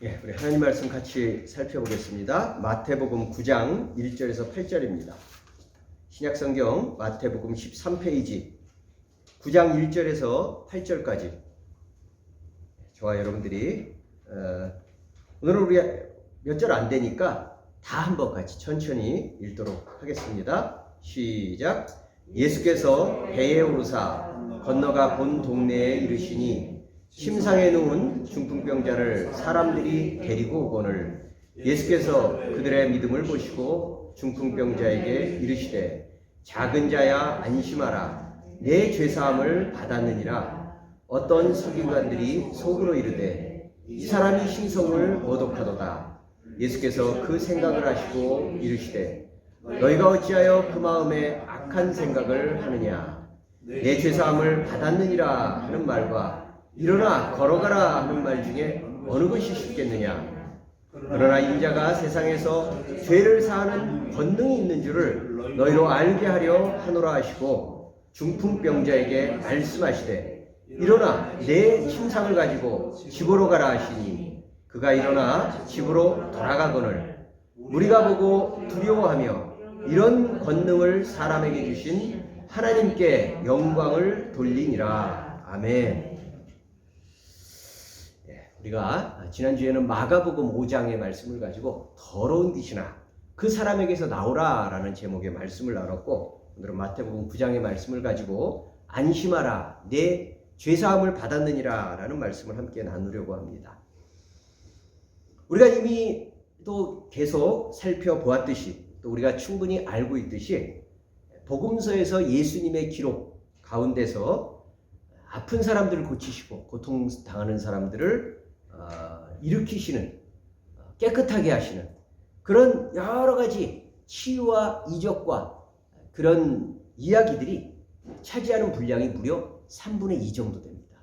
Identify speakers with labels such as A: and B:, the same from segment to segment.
A: 우리 하나님 말씀 같이 살펴보겠습니다. 마태복음 9장 1절에서 8절입니다. 신약성경 마태복음 13페이지 9장 1절에서 8절까지 저와 여러분들이 오늘은 우리가 몇 절 안 되니까 다 한번 같이 천천히 읽도록 하겠습니다. 시작. 예수께서 배에 오르사 건너가 본 동네에 이르시니 침상에 누운 중풍병자를 사람들이 데리고 오거늘 예수께서 그들의 믿음을 보시고 중풍병자에게 이르시되 작은 자야 안심하라 내 죄사함을 받았느니라. 어떤 서기관들이 속으로 이르되 이 사람이 신성을 모독하도다. 예수께서 그 생각을 하시고 이르시되 너희가 어찌하여 그 마음에 악한 생각을 하느냐. 내 죄사함을 받았느니라 하는 말과 일어나 걸어가라 하는 말 중에 어느 것이 쉽겠느냐. 그러나 인자가 세상에서 죄를 사하는 권능이 있는 줄을 너희로 알게 하려 하노라 하시고 중풍병자에게 말씀하시되 일어나 내 침상을 가지고 집으로 가라 하시니 그가 일어나 집으로 돌아가거늘 무리가 보고 두려워하며 이런 권능을 사람에게 주신 하나님께 영광을 돌리니라. 아멘. 우리가 지난주에는 마가복음 5장의 말씀을 가지고 더러운 귀신아 그 사람에게서 나오라 라는 제목의 말씀을 나눴고, 오늘은 마태복음 9장의 말씀을 가지고 안심하라 내 죄사함을 받았느니라 라는 말씀을 함께 나누려고 합니다. 우리가 이미 또 계속 살펴보았듯이 또 우리가 충분히 알고 있듯이 복음서에서 예수님의 기록 가운데서 아픈 사람들을 고치시고 고통당하는 사람들을 일으키시는, 깨끗하게 하시는 그런 여러 가지 치유와 이적과 그런 이야기들이 차지하는 분량이 무려 3분의 2 정도 됩니다.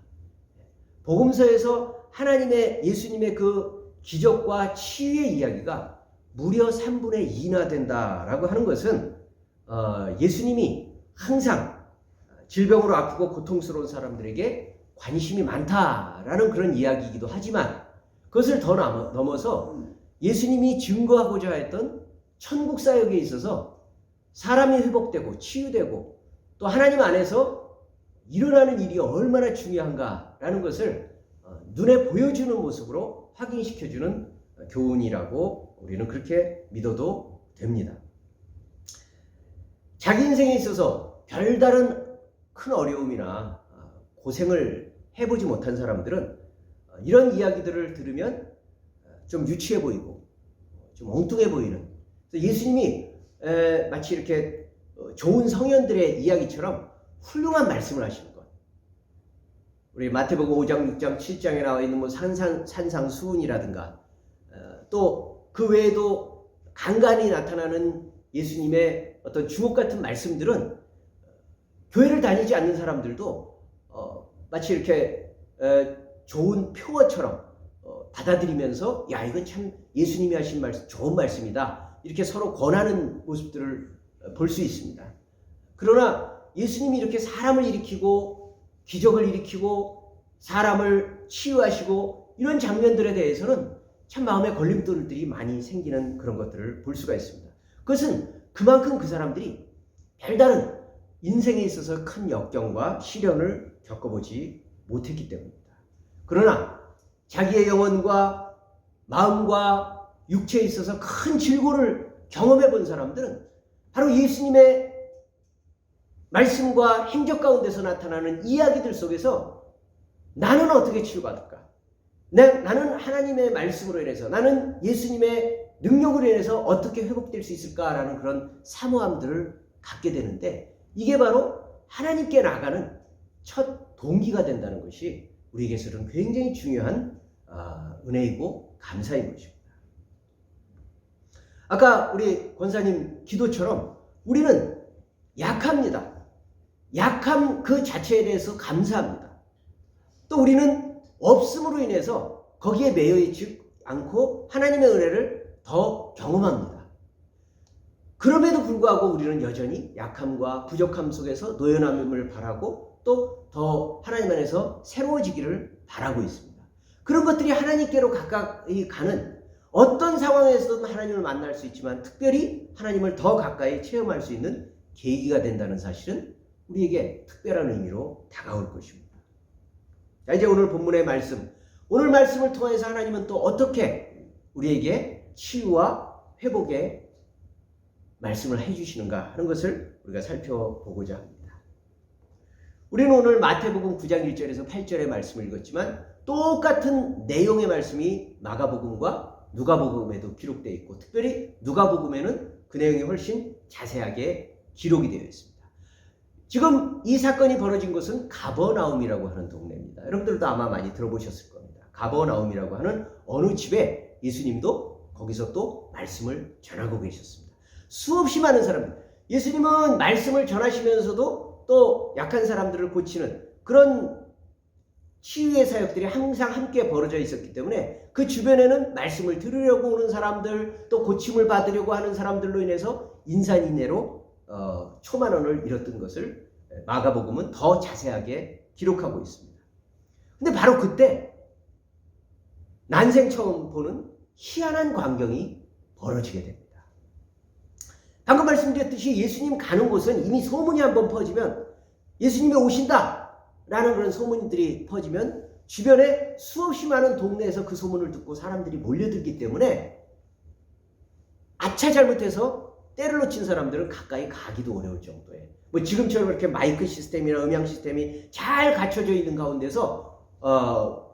A: 복음서에서 하나님의 예수님의 그 기적과 치유의 이야기가 무려 3분의 2나 된다라고 하는 것은 예수님이 항상 질병으로 아프고 고통스러운 사람들에게 관심이 많다라는 그런 이야기이기도 하지만, 그것을 더 넘어서 예수님이 증거하고자 했던 천국 사역에 있어서 사람이 회복되고 치유되고 또 하나님 안에서 일어나는 일이 얼마나 중요한가라는 것을 눈에 보여주는 모습으로 확인시켜주는 교훈이라고 우리는 그렇게 믿어도 됩니다. 자기 인생에 있어서 별다른 큰 어려움이나 고생을 해보지 못한 사람들은 이런 이야기들을 들으면 좀 유치해 보이고 좀 엉뚱해 보이는, 예수님이 마치 이렇게 좋은 성현들의 이야기처럼 훌륭한 말씀을 하시는 것. 우리 마태복음 5장, 6장, 7장에 나와 있는 뭐 산상수훈이라든가 또 그 외에도 간간히 나타나는 예수님의 어떤 주옥 같은 말씀들은 교회를 다니지 않는 사람들도 마치 이렇게 좋은 표어처럼 받아들이면서 야 이건 참 예수님이 하신 말씀 좋은 말씀이다 이렇게 서로 권하는 모습들을 볼 수 있습니다. 그러나 예수님이 이렇게 사람을 일으키고 기적을 일으키고 사람을 치유하시고 이런 장면들에 대해서는 참 마음에 걸림돌들이 많이 생기는 그런 것들을 볼 수가 있습니다. 그것은 그만큼 그 사람들이 별다른 인생에 있어서 큰 역경과 시련을 겪어보지 못했기 때문입니다. 그러나 자기의 영혼과 마음과 육체에 있어서 큰 질고를 경험해 본 사람들은 바로 예수님의 말씀과 행적 가운데서 나타나는 이야기들 속에서 나는 어떻게 치유받을까? 나는 하나님의 말씀으로 인해서, 나는 예수님의 능력으로 인해서 어떻게 회복될 수 있을까라는 그런 사모함들을 갖게 되는데, 이게 바로 하나님께 나아가는 첫 동기가 된다는 것이 우리에게서는 굉장히 중요한 은혜이고 감사인 것입니다. 아까 우리 권사님 기도처럼 우리는 약합니다. 약함 그 자체에 대해서 감사합니다. 또 우리는 없음으로 인해서 거기에 매여 있지 않고 하나님의 은혜를 더 경험합니다. 그럼에도 불구하고 우리는 여전히 약함과 부족함 속에서 노연함을 바라고 또 더 하나님 안에서 새로워지기를 바라고 있습니다. 그런 것들이 하나님께로 가까이 가는, 어떤 상황에서든 하나님을 만날 수 있지만 특별히 하나님을 더 가까이 체험할 수 있는 계기가 된다는 사실은 우리에게 특별한 의미로 다가올 것입니다. 자, 이제 오늘 본문의 말씀, 오늘 말씀을 통해서 하나님은 또 어떻게 우리에게 치유와 회복의 말씀을 해주시는가 하는 것을 우리가 살펴보고자 합니다. 우리는 오늘 마태복음 9장 1절에서 8절의 말씀을 읽었지만 똑같은 내용의 말씀이 마가복음과 누가복음에도 기록되어 있고, 특별히 누가복음에는 그 내용이 훨씬 자세하게 기록이 되어 있습니다. 지금 이 사건이 벌어진 곳은 가버나움이라고 하는 동네입니다. 여러분들도 아마 많이 들어보셨을 겁니다. 가버나움이라고 하는 어느 집에 예수님도 거기서 또 말씀을 전하고 계셨습니다. 수없이 많은 사람들, 예수님은 말씀을 전하시면서도 또 약한 사람들을 고치는 그런 치유의 사역들이 항상 함께 벌어져 있었기 때문에 그 주변에는 말씀을 들으려고 오는 사람들, 또 고침을 받으려고 하는 사람들로 인해서 인산인해로 초만원을 잃었던 것을 마가복음은 더 자세하게 기록하고 있습니다. 근데 바로 그때 난생 처음 보는 희한한 광경이 벌어지게 됩니다. 방금 말씀드렸듯이 예수님 가는 곳은 이미 소문이 한번 퍼지면, 예수님이 오신다 라는 그런 소문들이 퍼지면 주변에 수없이 많은 동네에서 그 소문을 듣고 사람들이 몰려들기 때문에 아차 잘못해서 때를 놓친 사람들은 가까이 가기도 어려울 정도에, 뭐 지금처럼 이렇게 마이크 시스템이나 음향 시스템이 잘 갖춰져 있는 가운데서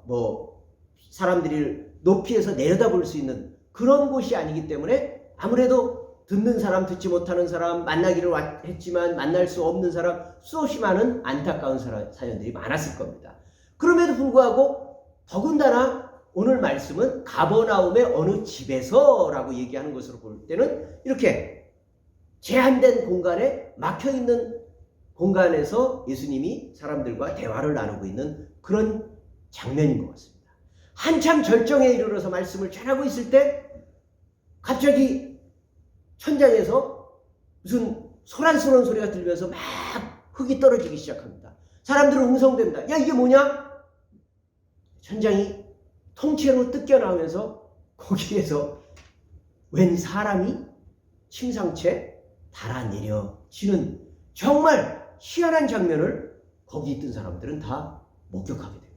A: 뭐 사람들이 높이에서 내려다볼 수 있는 그런 곳이 아니기 때문에 아무래도 듣는 사람, 듣지 못하는 사람, 만나기를 했지만 만날 수 없는 사람, 수없이 많은 안타까운 사연들이 많았을 겁니다. 그럼에도 불구하고 더군다나 오늘 말씀은 가버나움의 어느 집에서라고 얘기하는 것으로 볼 때는 이렇게 제한된 공간에, 막혀있는 공간에서 예수님이 사람들과 대화를 나누고 있는 그런 장면인 것 같습니다. 한참 절정에 이르러서 말씀을 전하고 있을 때 갑자기 천장에서 무슨 소란스러운 소리가 들리면서 막 흙이 떨어지기 시작합니다. 사람들은 웅성됩니다. 야, 이게 뭐냐? 천장이 통째로 뜯겨나오면서 거기에서 웬 사람이 침상채 달아내려지는 정말 희한한 장면을 거기 있던 사람들은 다 목격하게 됩니다.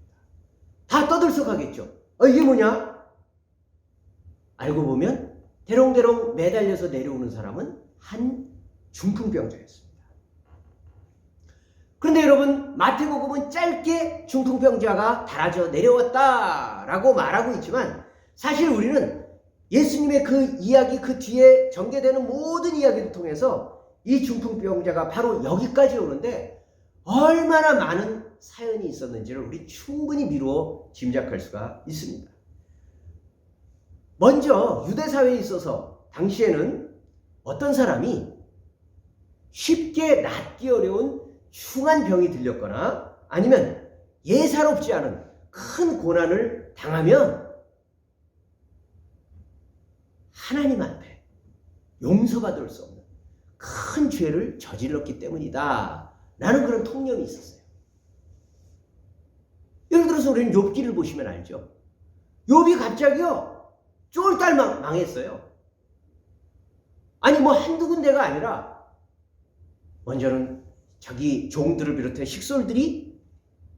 A: 다 떠들썩하겠죠. 이게 뭐냐? 알고 보면 대롱대롱 매달려서 내려오는 사람은 한 중풍병자였습니다. 그런데 여러분, 마태복음은 짧게 중풍병자가 달아져 내려왔다라고 말하고 있지만 사실 우리는 예수님의 그 이야기, 그 뒤에 전개되는 모든 이야기를 통해서 이 중풍병자가 바로 여기까지 오는데 얼마나 많은 사연이 있었는지를 우리 충분히 미루어 짐작할 수가 있습니다. 먼저 유대사회에 있어서 당시에는 어떤 사람이 쉽게 낫기 어려운 흉한 병이 들렸거나 아니면 예사롭지 않은 큰 고난을 당하면 하나님 앞에 용서받을 수 없는 큰 죄를 저질렀기 때문이다 라는 그런 통념이 있었어요. 예를 들어서 우리는 욥기를 보시면 알죠. 욥이 갑자기요 쫄딱 망했어요. 아니 뭐 한두 군데가 아니라 먼저는 자기 종들을 비롯해 식솔들이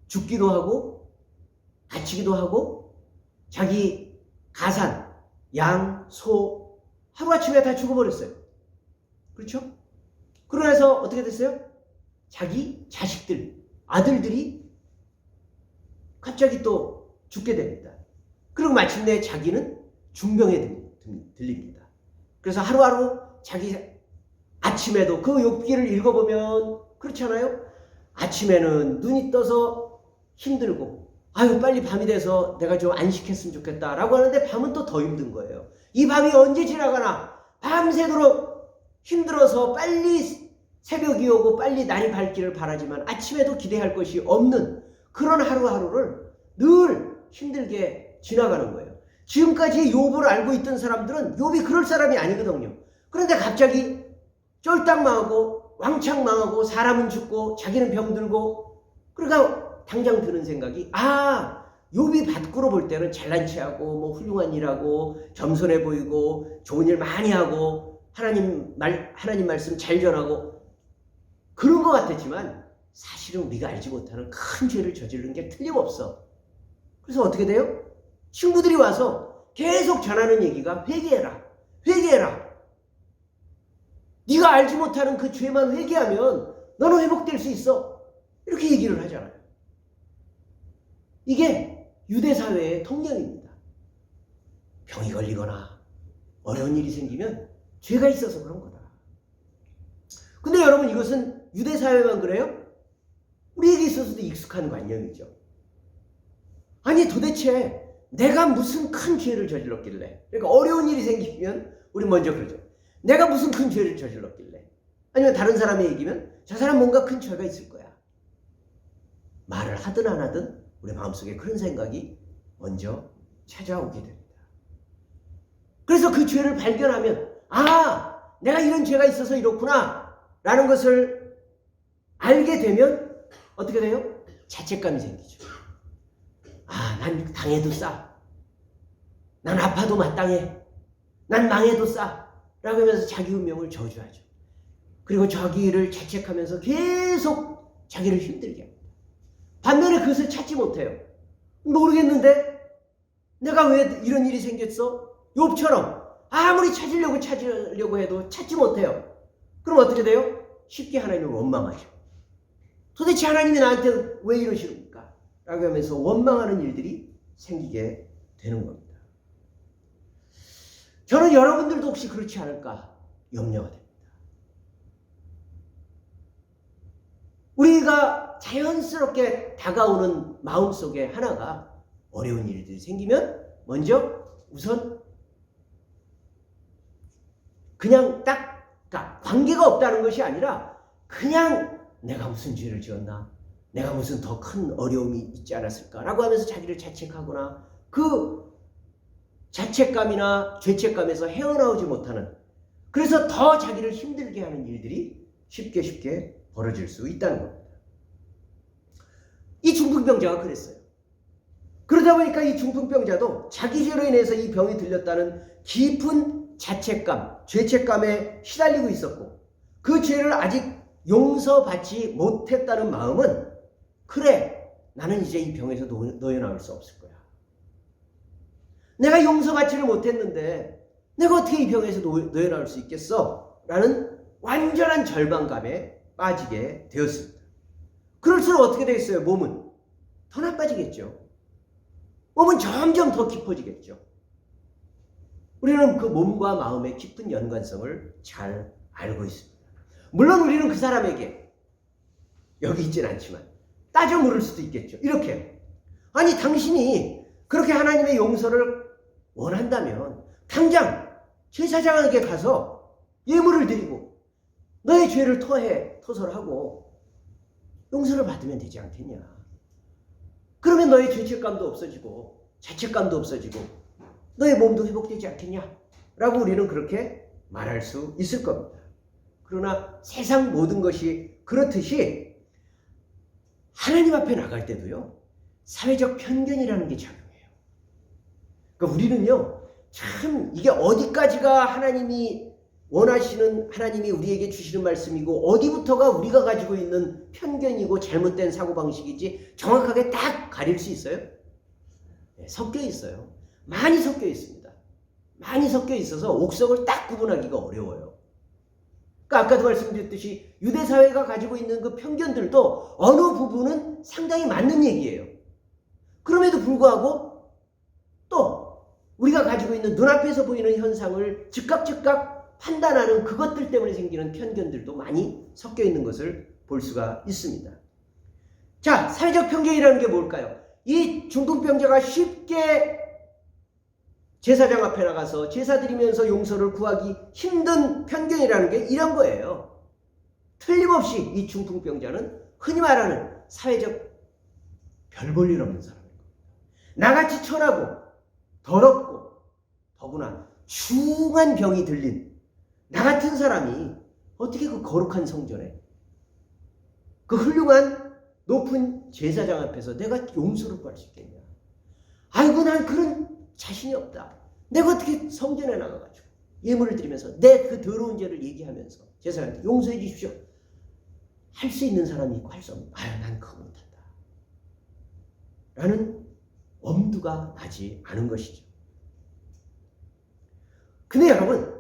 A: 죽기도 하고 다치기도 하고 자기 가산, 양, 소 하루아침에 다 죽어버렸어요. 그렇죠? 그러면서 어떻게 됐어요? 자기 자식들, 아들들이 갑자기 또 죽게 됩니다. 그리고 마침내 자기는 중병에 들립니다. 그래서 하루하루 자기 아침에도 그 욥기를 읽어보면 그렇잖아요. 아침에는 눈이 떠서 힘들고 아유 빨리 밤이 돼서 내가 좀 안식했으면 좋겠다 라고 하는데 밤은 또 더 힘든 거예요. 이 밤이 언제 지나가나 밤새도록 힘들어서 빨리 새벽이 오고 빨리 날이 밝기를 바라지만 아침에도 기대할 것이 없는 그런 하루하루를 늘 힘들게 지나가는 거예요. 지금까지 욥을 알고 있던 사람들은 욥이 그럴 사람이 아니거든요. 그런데 갑자기 쫄딱 망하고 왕창 망하고 사람은 죽고 자기는 병들고 그러니까 당장 드는 생각이 욥이 밖으로 볼 때는 잘난 체하고 뭐 훌륭한 일하고 겸손해 보이고 좋은 일 많이 하고 하나님 말씀 잘 전하고 그런 것 같았지만 사실은 우리가 알지 못하는 큰 죄를 저지른 게 틀림없어. 그래서 어떻게 돼요? 친구들이 와서 계속 전하는 얘기가 회개해라. 회개해라. 네가 알지 못하는 그 죄만 회개하면 너는 회복될 수 있어. 이렇게 얘기를 하잖아요. 이게 유대 사회의 통념입니다. 병이 걸리거나 어려운 일이 생기면 죄가 있어서 그런 거다. 근데 여러분 이것은 유대 사회만 그래요? 우리에게 있어서도 익숙한 관념이죠. 아니 도대체 내가 무슨 큰 죄를 저질렀길래, 그러니까 어려운 일이 생기면 우리 먼저 그러죠. 내가 무슨 큰 죄를 저질렀길래, 아니면 다른 사람의 얘기면 저 사람 뭔가 큰 죄가 있을 거야. 말을 하든 안 하든 우리 마음속에 그런 생각이 먼저 찾아오게 됩니다. 그래서 그 죄를 발견하면 아, 내가 이런 죄가 있어서 이렇구나 라는 것을 알게 되면 어떻게 돼요? 자책감이 생기죠. 아, 난 당해도 싸. 난 아파도 마땅해. 난 망해도 싸. 라고 하면서 자기 운명을 저주하죠. 그리고 자기를 자책하면서 계속 자기를 힘들게 합니다. 반면에 그것을 찾지 못해요. 모르겠는데 내가 왜 이런 일이 생겼어? 욥처럼 아무리 찾으려고 해도 찾지 못해요. 그럼 어떻게 돼요? 쉽게 하나님을 원망하죠. 도대체 하나님이 나한테 왜 이러시는가? 라고 하면서 원망하는 일들이 생기게 되는 겁니다. 저는 여러분들도 혹시 그렇지 않을까 염려가 됩니다. 우리가 자연스럽게 다가오는 마음속에 하나가 어려운 일들이 생기면 먼저 우선 그냥 딱 관계가 없다는 것이 아니라 그냥 내가 무슨 죄를 지었나? 내가 무슨 더 큰 어려움이 있지 않았을까라고 하면서 자기를 자책하거나 그 자책감이나 죄책감에서 헤어나오지 못하는, 그래서 더 자기를 힘들게 하는 일들이 쉽게 벌어질 수 있다는 겁니다. 이 중풍병자가 그랬어요. 그러다 보니까 이 중풍병자도 자기 죄로 인해서 이 병이 들렸다는 깊은 자책감, 죄책감에 시달리고 있었고 그 죄를 아직 용서받지 못했다는 마음은 그래, 나는 이제 이 병에서 놓여나올 수 없을 거야. 내가 용서받지를 못했는데 내가 어떻게 이 병에서 놓여나올 수 있겠어? 라는 완전한 절망감에 빠지게 되었습니다. 그럴수록 어떻게 되겠어요? 몸은 더 나빠지겠죠. 몸은 점점 더 깊어지겠죠. 우리는 그 몸과 마음의 깊은 연관성을 잘 알고 있습니다. 물론 우리는 그 사람에게 여기 있진 않지만 따져 물을 수도 있겠죠. 이렇게, 아니 당신이 그렇게 하나님의 용서를 원한다면 당장 제사장에게 가서 예물을 드리고 너의 죄를 토설하고 용서를 받으면 되지 않겠냐. 그러면 너의 죄책감도 없어지고 자책감도 없어지고 너의 몸도 회복되지 않겠냐 라고 우리는 그렇게 말할 수 있을 겁니다. 그러나 세상 모든 것이 그렇듯이 하나님 앞에 나갈 때도요, 사회적 편견이라는 게 작용해요. 그러니까 우리는요, 참 이게 어디까지가 하나님이 원하시는, 하나님이 우리에게 주시는 말씀이고 어디부터가 우리가 가지고 있는 편견이고 잘못된 사고방식이지 정확하게 딱 가릴 수 있어요? 네, 섞여 있어요. 많이 섞여 있습니다. 많이 섞여 있어서 옥석을 딱 구분하기가 어려워요. 그러니까 아까도 말씀드렸듯이 유대 사회가 가지고 있는 그 편견들도 어느 부분은 상당히 맞는 얘기예요. 그럼에도 불구하고 또 우리가 가지고 있는 눈앞에서 보이는 현상을 즉각 판단하는 그것들 때문에 생기는 편견들도 많이 섞여 있는 것을 볼 수가 있습니다. 자, 사회적 편견이라는 게 뭘까요? 이 중풍병자가 쉽게 제사장 앞에 나가서 제사 드리면서 용서를 구하기 힘든 편견이라는 게 이런 거예요. 틀림없이 이 중풍병자는 흔히 말하는 사회적 별 볼 일 없는 사람인 겁니다. 나같이 천하고 더럽고 더구나 중한 병이 들린 나 같은 사람이 어떻게 그 거룩한 성전에 그 훌륭한 높은 제사장 앞에서 내가 용서를 구할 수 있겠냐. 아이고 난 그런 자신이 없다. 내가 어떻게 성전에 나가가지고 예물을 드리면서 내 그 더러운 죄를 얘기하면서 제사장한테 용서해 주십시오. 할 수 있는 사람이 있고 할 수 없는, 아유 난 그거 못한다 라는 엄두가 나지 않은 것이죠. 근데 여러분,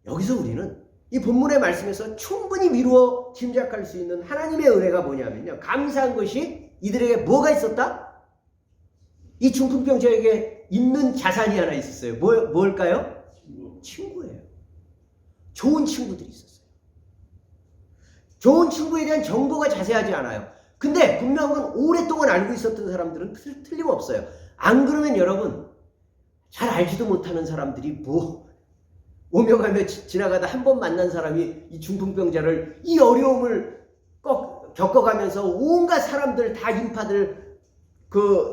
A: 여기서 우리는 이 본문의 말씀에서 충분히 미루어 짐작할 수 있는 하나님의 은혜가 뭐냐면요, 감사한 것이 이들에게 뭐가 있었다? 이 중풍병자에게 있는 자산이 하나 있었어요. 뭘까요? 친구예요. 좋은 친구들이 있었어요. 좋은 친구에 대한 정보가 자세하지 않아요. 근데 분명한 건 오랫동안 알고 있었던 사람들은 틀림없어요. 안 그러면 여러분, 잘 알지도 못하는 사람들이 뭐 오며 가며 지나가다 한 번 만난 사람이 이 중풍병자를, 이 어려움을 꼭 겪어가면서 온갖 사람들 다 인파들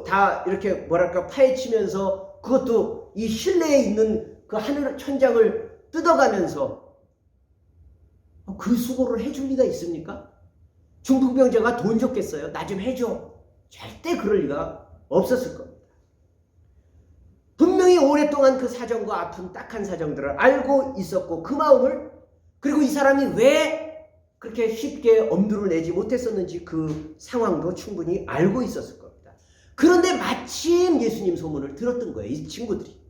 A: 다 이렇게 뭐랄까 파헤치면서, 그것도 이 실내에 있는 그 하늘 천장을 뜯어가면서 그 수고를 해줄 리가 있습니까? 중풍병자가 돈 줬겠어요? 나 좀 해줘. 절대 그럴 리가 없었을 겁니다. 분명히 오랫동안 그 사정과 아픈 딱한 사정들을 알고 있었고, 그 마음을, 그리고 이 사람이 왜 그렇게 쉽게 엄두를 내지 못했었는지 그 상황도 충분히 알고 있었을 겁니다. 그런데 마침 예수님 소문을 들었던 거예요. 이 친구들이.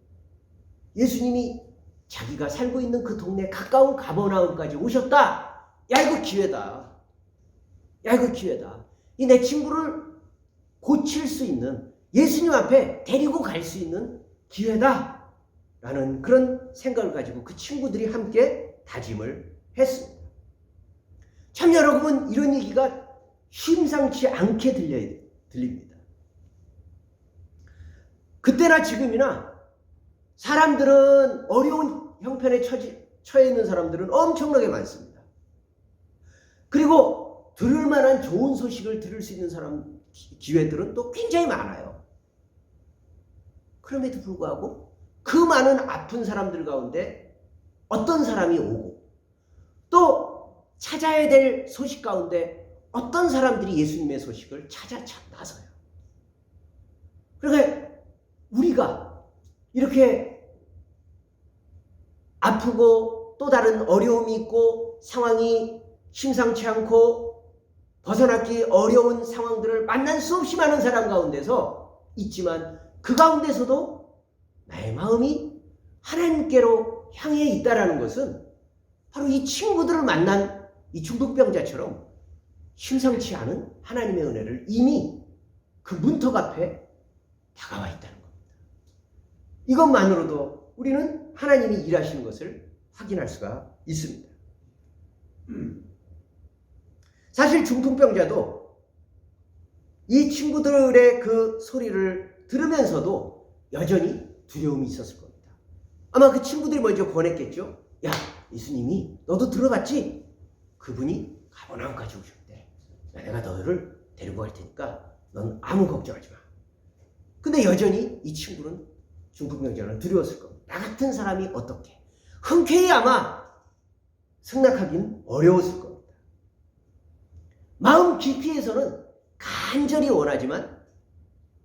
A: 예수님이 자기가 살고 있는 그 동네 가까운 가버나움까지 오셨다. 야 이거 기회다. 야 이거 기회다. 이 내 친구를 고칠 수 있는, 예수님 앞에 데리고 갈 수 있는 기회다 라는 그런 생각을 가지고 그 친구들이 함께 다짐을 했습니다. 참 여러분, 이런 얘기가 심상치 않게 들립니다. 그때나 지금이나 사람들은, 어려운 형편에 처해 있는 사람들은 엄청나게 많습니다. 그리고 들을 만한 좋은 소식을 들을 수 있는 기회들은 또 굉장히 많아요. 그럼에도 불구하고 그 많은 아픈 사람들 가운데 어떤 사람이 오고, 또 찾아야 될 소식 가운데 어떤 사람들이 예수님의 소식을 찾아 나서요. 그러니까 우리가 이렇게 아프고 또 다른 어려움이 있고 상황이 심상치 않고 벗어나기 어려운 상황들을 만난 수없이 많은 사람 가운데서 있지만, 그 가운데서도 나의 마음이 하나님께로 향해 있다라는 것은 바로 이 친구들을 만난 이 중풍병자처럼 심상치 않은 하나님의 은혜를 이미 그 문턱 앞에 다가와 있다는 겁니다. 이것만으로도 우리는 하나님이 일하시는 것을 확인할 수가 있습니다. 사실 중풍병자도 이 친구들의 그 소리를 들으면서도 여전히 두려움이 있었을 겁니다. 아마 그 친구들이 먼저 권했겠죠. 야, 예수님이 너도 들어봤지? 그분이 가버나움까지 오셨대. 내가 너를 데리고 갈 테니까 넌 아무 걱정하지 마. 근데 여전히 이 친구는, 중풍병자는 두려웠을 겁니다. 나 같은 사람이 어떻게, 흔쾌히 아마 승낙하기는 어려웠을 겁니다. 마음 깊이에서는 간절히 원하지만,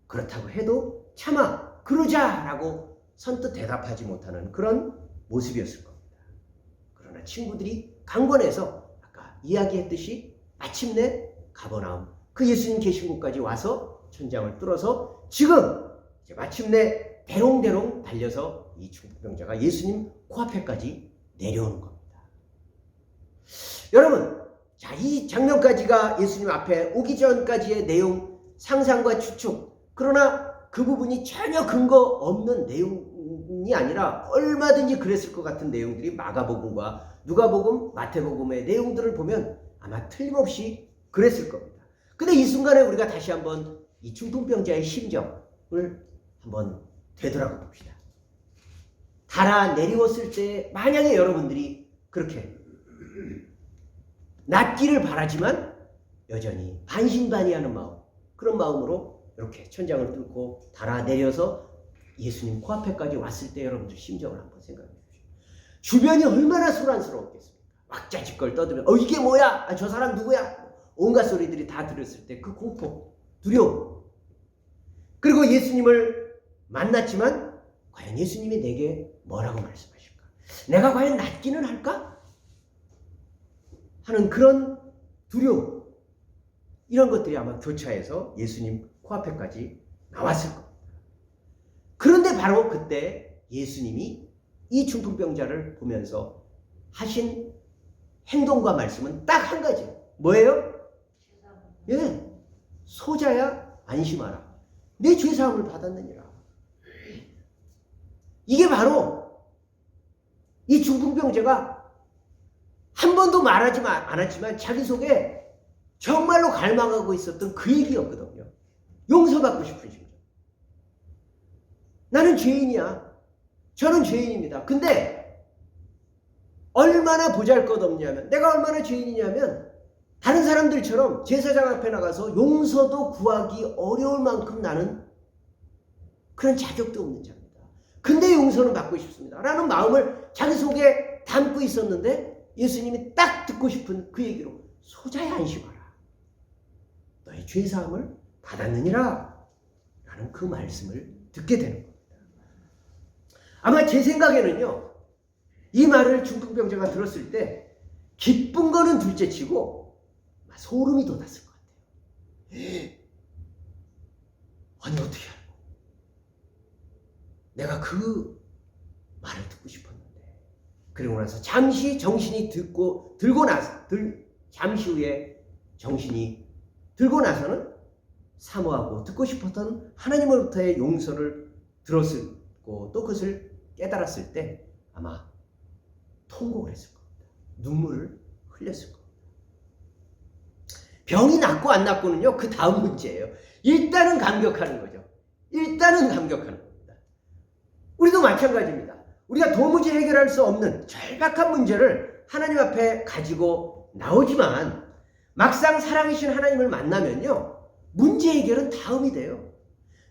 A: 그렇다고 해도 차마 그러자라고 선뜻 대답하지 못하는 그런 모습이었을 겁니다. 그러나 친구들이 강권해서 아까 이야기했듯이 마침내 가버나움, 그 예수님 계신 곳까지 와서 천장을 뚫어서 지금 이제 마침내 대롱대롱 달려서 이 중풍병자가 예수님 코앞에까지 내려오는 겁니다. 여러분, 자, 이 장면까지가 예수님 앞에 오기 전까지의 내용, 상상과 추측, 그러나 그 부분이 전혀 근거 없는 내용이 아니라 얼마든지 그랬을 것 같은 내용들이 마가복음과 누가복음, 마태복음의 내용들을 보면 아마 틀림없이 그랬을 겁니다. 근데 이 순간에 우리가 다시 한번 이 중풍병자의 심정을 한번 되돌아가 봅시다. 달아 내리웠을 때 만약에 여러분들이 그렇게 낫기를 바라지만 여전히 반신반의하는 마음, 그런 마음으로 이렇게 천장을 뚫고 달아 내려서 예수님 코앞에까지 왔을 때 여러분들 심정을 한번 생각해 주십시오. 주변이 얼마나 소란스러웠겠습니까? 왁자지껄 떠들면 이게 뭐야? 저 사람 누구야? 온갖 소리들이 다 들었을 때 그 공포, 두려움, 그리고 예수님을 만났지만 과연 예수님이 내게 뭐라고 말씀하실까? 내가 과연 낫기는 할까? 하는 그런 두려움, 이런 것들이 아마 교차해서 예수님 코앞에까지 나왔을 겁니다. 그런데 바로 그때 예수님이 이 중풍병자를 보면서 하신 행동과 말씀은 딱 한 가지. 뭐예요? 예, 소자야 안심하라. 내 죄사함을 받았느니라. 이게 바로 이 중풍병자가 한 번도 말하지 않았지만 자기 속에 정말로 갈망하고 있었던 그 얘기였거든요. 용서받고 싶은 심정. 나는 죄인이야. 저는 죄인입니다. 근데 얼마나 보잘것없냐면, 내가 얼마나 죄인이냐면 다른 사람들처럼 제사장 앞에 나가서 용서도 구하기 어려울 만큼 나는 그런 자격도 없는 자입니다. 근데 용서는 받고 싶습니다. 라는 마음을 자기 속에 담고 있었는데 예수님이 딱 듣고 싶은 그 얘기로 소자야 안심하라. 너의 죄사함을 받았느니라. 라는 그 말씀을 듣게 되는 겁니다. 아마 제 생각에는요, 이 말을 중풍병자가 들었을 때 기쁜 거는 둘째치고 소름이 돋았을 것 같아요. 아니 어떻게 알고? 내가 그 말을 듣고 싶었는데. 그리고 나서 잠시 정신이 잠시 후에 정신이 들고 나서는 사모하고 듣고 싶었던 하나님으로부터의 용서를 들었고 또 그것을 깨달았을 때 아마 통곡을 했을 겁니다. 눈물을 흘렸을 겁니다. 병이 낫고 안 낫고는요, 그 다음 문제예요. 일단은 감격하는 거죠. 일단은 감격하는 겁니다. 우리도 마찬가지입니다. 우리가 도무지 해결할 수 없는 절박한 문제를 하나님 앞에 가지고 나오지만 막상 살아계신 하나님을 만나면요, 문제 해결은 다음이 돼요.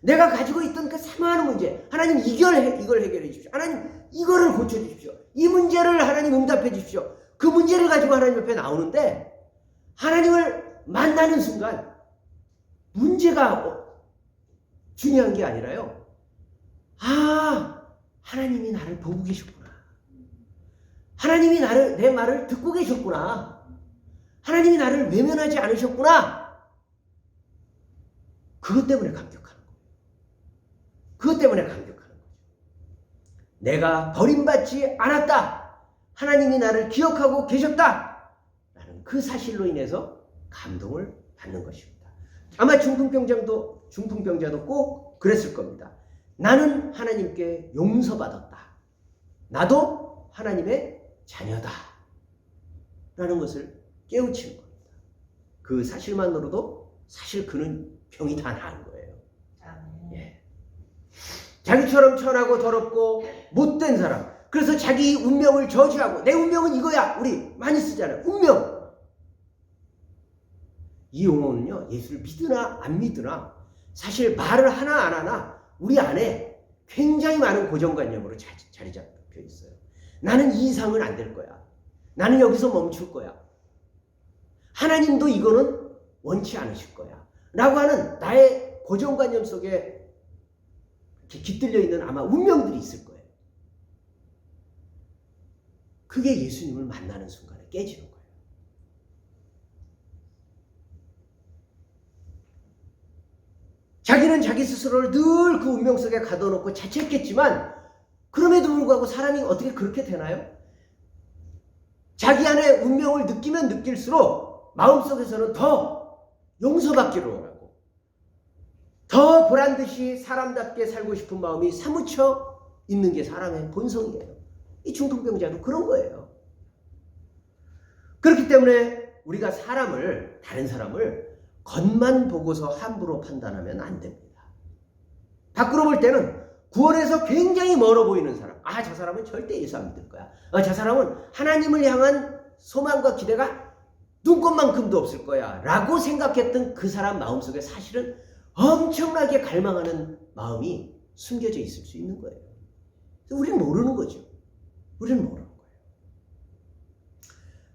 A: 내가 가지고 있던 그 사모하는 문제, 하나님 이걸 해결해 주십시오. 하나님 이거를 고쳐주십시오. 이 문제를 하나님 응답해 주십시오. 그 문제를 가지고 하나님 앞에 나오는데 하나님을 만나는 순간 문제가 중요한 게 아니라요, 하나님이 나를 보고 계셨구나. 하나님이 내 말을 듣고 계셨구나. 하나님이 나를 외면하지 않으셨구나. 그것 때문에 감격하는 거예요. 그것 때문에 감격하는 거죠. 내가 버림받지 않았다. 하나님이 나를 기억하고 계셨다. 라는 그 사실로 인해서 감동을 받는 것입니다. 아마 중풍병자도 꼭 그랬을 겁니다. 나는 하나님께 용서받았다. 나도 하나님의 자녀다. 라는 것을 깨우치는 겁니다. 그 사실만으로도 사실 그는 병이 다 나은 거예요. 예. 자기처럼 천하고 더럽고 못된 사람, 그래서 자기 운명을 저주하고 내 운명은 이거야. 우리 많이 쓰잖아요. 운명. 이 용어는요, 예수를 믿으나 안 믿으나 사실 말을 하나 안 하나 우리 안에 굉장히 많은 고정관념으로 자리 잡혀 있어요. 나는 이 이상은 안 될 거야. 나는 여기서 멈출 거야. 하나님도 이거는 원치 않으실 거야. 라고 하는 나의 고정관념 속에 이렇게 깃들려 있는 아마 운명들이 있을 거예요. 그게 예수님을 만나는 순간에 깨지는 거예요. 자기는 자기 스스로를 늘 그 운명 속에 가둬놓고 자책했지만 그럼에도 불구하고 사람이 어떻게 그렇게 되나요? 자기 안에 운명을 느끼면 느낄수록 마음속에서는 더 용서받기로 하고 더 보란듯이 사람답게 살고 싶은 마음이 사무쳐 있는 게 사람의 본성이에요. 이 중풍병자도 그런 거예요. 그렇기 때문에 우리가 다른 사람을 겉만 보고서 함부로 판단하면 안 됩니다. 밖으로 볼 때는 구원에서 굉장히 멀어 보이는 사람, 저 사람은 절대 예수 안 믿을 거야. 저 사람은 하나님을 향한 소망과 기대가 눈꽃만큼도 없을 거야 라고 생각했던 그 사람 마음속에 사실은 엄청나게 갈망하는 마음이 숨겨져 있을 수 있는 거예요. 우리는 모르는 거죠. 우리는 모르는 거예요.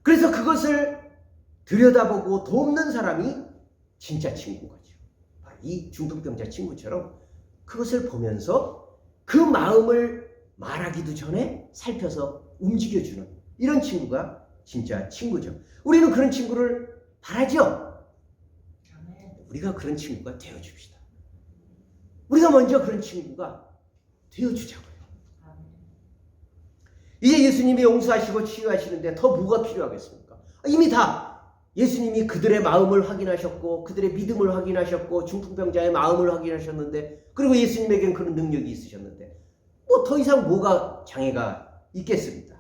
A: 그래서 그것을 들여다보고 돕는 사람이 진짜 친구인 거죠. 이 중풍병자 친구처럼 그것을 보면서 그 마음을 말하기도 전에 살펴서 움직여주는 이런 친구가 진짜 친구죠. 우리는 그런 친구를 바라죠. 우리가 그런 친구가 되어줍시다. 우리가 먼저 그런 친구가 되어주자고요. 이제 예수님이 용서하시고 치유하시는데 더 뭐가 필요하겠습니까? 이미 다 예수님이 그들의 마음을 확인하셨고 그들의 믿음을 확인하셨고 중풍병자의 마음을 확인하셨는데 그리고 예수님에겐 그런 능력이 있으셨는데 뭐 더 이상 뭐가 장애가 있겠습니까?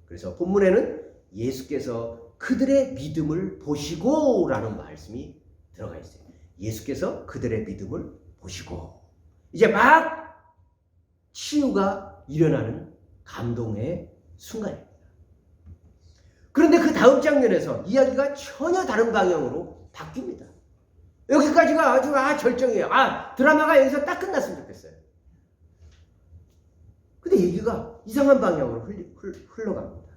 A: 그래서 본문에는 예수께서 그들의 믿음을 보시고 라는 말씀이 들어가 있어요. 예수께서 그들의 믿음을 보시고 이제 막 치유가 일어나는 감동의 순간입니다. 그런데 그 다음 장면에서 이야기가 전혀 다른 방향으로 바뀝니다. 여기까지가 아주 절정이에요. 드라마가 여기서 딱 끝났으면 좋겠어요. 근데 얘기가 이상한 방향으로 흘러갑니다.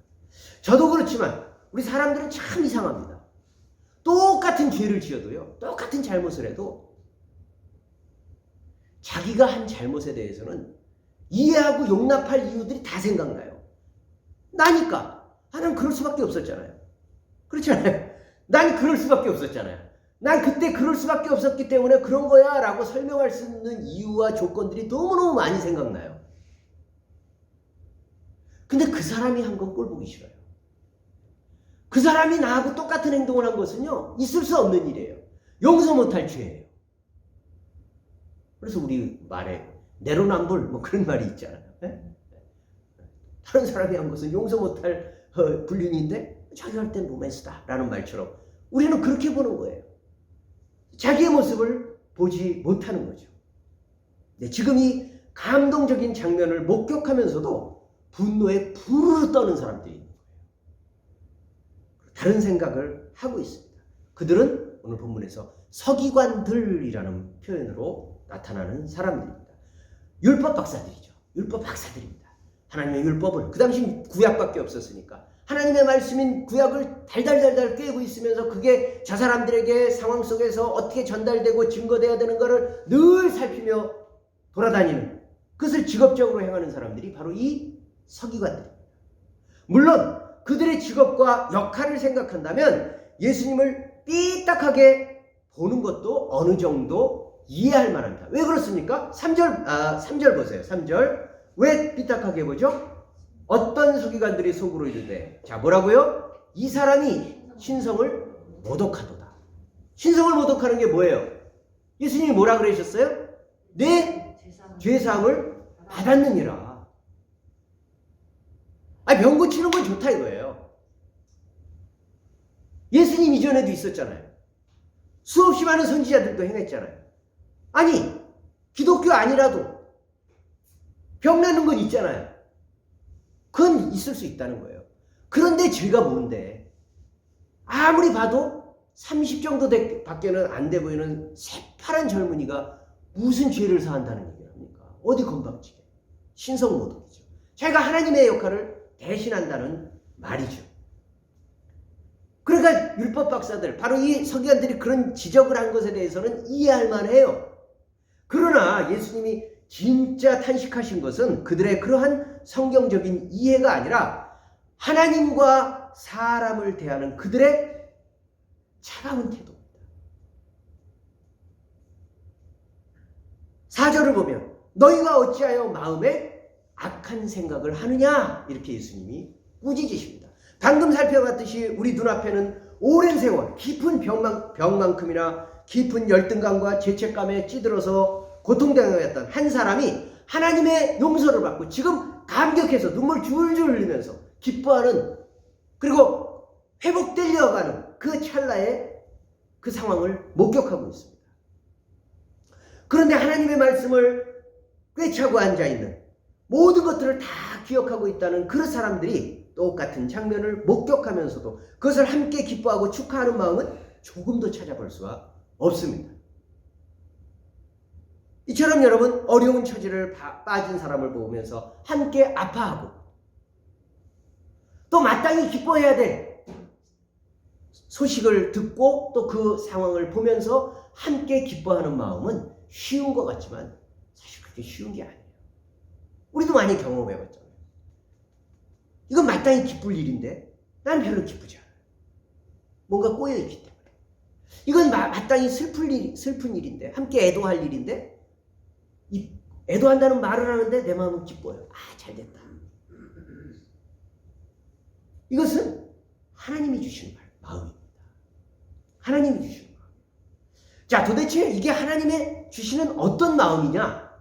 A: 저도 그렇지만 우리 사람들은 참 이상합니다. 똑같은 죄를 지어도요, 똑같은 잘못을 해도 자기가 한 잘못에 대해서는 이해하고 용납할 이유들이 다 생각나요. 나니까. 난 그럴 수밖에 없었잖아요. 그렇잖아요. 난 그럴 수밖에 없었잖아요. 난 그때 그럴 수밖에 없었기 때문에 그런 거야 라고 설명할 수 있는 이유와 조건들이 너무너무 많이 생각나요. 근데 그 사람이 한 건 꼴 보기 싫어요. 그 사람이 나하고 똑같은 행동을 한 것은요, 있을 수 없는 일이에요. 용서 못할 죄예요. 그래서 우리 말에 내로남불 뭐 그런 말이 있잖아요. 네? 다른 사람이 한 것은 용서 못할 불륜인데 자기가 할 땐 로맨스다 라는 말처럼 우리는 그렇게 보는 거예요. 자기의 모습을 보지 못하는 거죠. 네, 지금 이 감동적인 장면을 목격하면서도 분노에 부르르 떠는 사람들이 있는 거예요. 다른 생각을 하고 있습니다. 그들은 오늘 본문에서 서기관들이라는 표현으로 나타나는 사람들입니다. 율법 박사들이죠. 율법 박사들입니다. 하나님의 율법을, 그 당시 구약밖에 없었으니까 하나님의 말씀인 구약을 달달달달 꿰고 있으면서 그게 저 사람들에게 상황 속에서 어떻게 전달되고 증거돼야 되는 것을 늘 살피며 돌아다니는, 그것을 직업적으로 행하는 사람들이 바로 이 서기관들입니다. 물론 그들의 직업과 역할을 생각한다면 예수님을 삐딱하게 보는 것도 어느 정도 이해할 만합니다. 왜 그렇습니까? 3절 보세요. 3절. 왜 삐딱하게 보죠? 어떤 서기관들이 속으로 이르되, 자, 뭐라고요? 이 사람이 신성을 모독하도다. 신성을 모독하는 게 뭐예요? 예수님이 뭐라 그러셨어요? 내 죄사함을 받았느니라. 병 고치는 건 좋다 이거예요. 예수님 이전에도 있었잖아요. 수없이 많은 선지자들도 행했잖아요. 아니, 기독교 아니라도 병 나는 건 있잖아요. 그건 있을 수 있다는 거예요. 그런데 죄가 뭔데? 아무리 봐도 30 정도 밖에는 안 돼 보이는 새파란 젊은이가 무슨 죄를 사한다는 얘기를 합니까? 어디 건방지게. 신성모독이죠. 자기가 하나님의 역할을 대신한다는 말이죠. 그러니까 율법 박사들, 바로 이 서기관들이 그런 지적을 한 것에 대해서는 이해할 만해요. 그러나 예수님이 진짜 탄식하신 것은 그들의 그러한 성경적인 이해가 아니라 하나님과 사람을 대하는 그들의 차가운 태도입니다. 4절을 보면 너희가 어찌하여 마음에 악한 생각을 하느냐, 이렇게 예수님이 꾸짖으십니다. 방금 살펴봤듯이 우리 눈앞에는 오랜 세월 깊은 병만큼이나 깊은 열등감과 죄책감에 찌들어서 고통당하였던 한 사람이 하나님의 용서를 받고 지금 감격해서 눈물 줄줄 흘리면서 기뻐하는, 그리고 회복되려 가는 그 찰나에 그 상황을 목격하고 있습니다. 그런데 하나님의 말씀을 꿰차고 앉아있는, 모든 것들을 다 기억하고 있다는 그 사람들이 똑같은 장면을 목격하면서도 그것을 함께 기뻐하고 축하하는 마음은 조금도 찾아볼 수가 없습니다. 이처럼 여러분, 어려운 처지를 빠진 사람을 보면서 함께 아파하고 또 마땅히 기뻐해야 될 소식을 듣고 또 그 상황을 보면서 함께 기뻐하는 마음은 쉬운 것 같지만 사실 그렇게 쉬운 게 아니에요. 우리도 많이 경험해봤잖아요. 이건 마땅히 기쁠 일인데 나는 별로 기쁘지 않아요. 뭔가 꼬여있기 때문에. 이건 마땅히 슬픈 일인데, 함께 애도할 일인데, 애도한다는 말을 하는데 내 마음은 기뻐요. 아, 잘됐다. 이것은 하나님이 주시는 마음입니다. 하나님이 주시는 마음. 자, 도대체 이게 하나님의 주시는 어떤 마음이냐?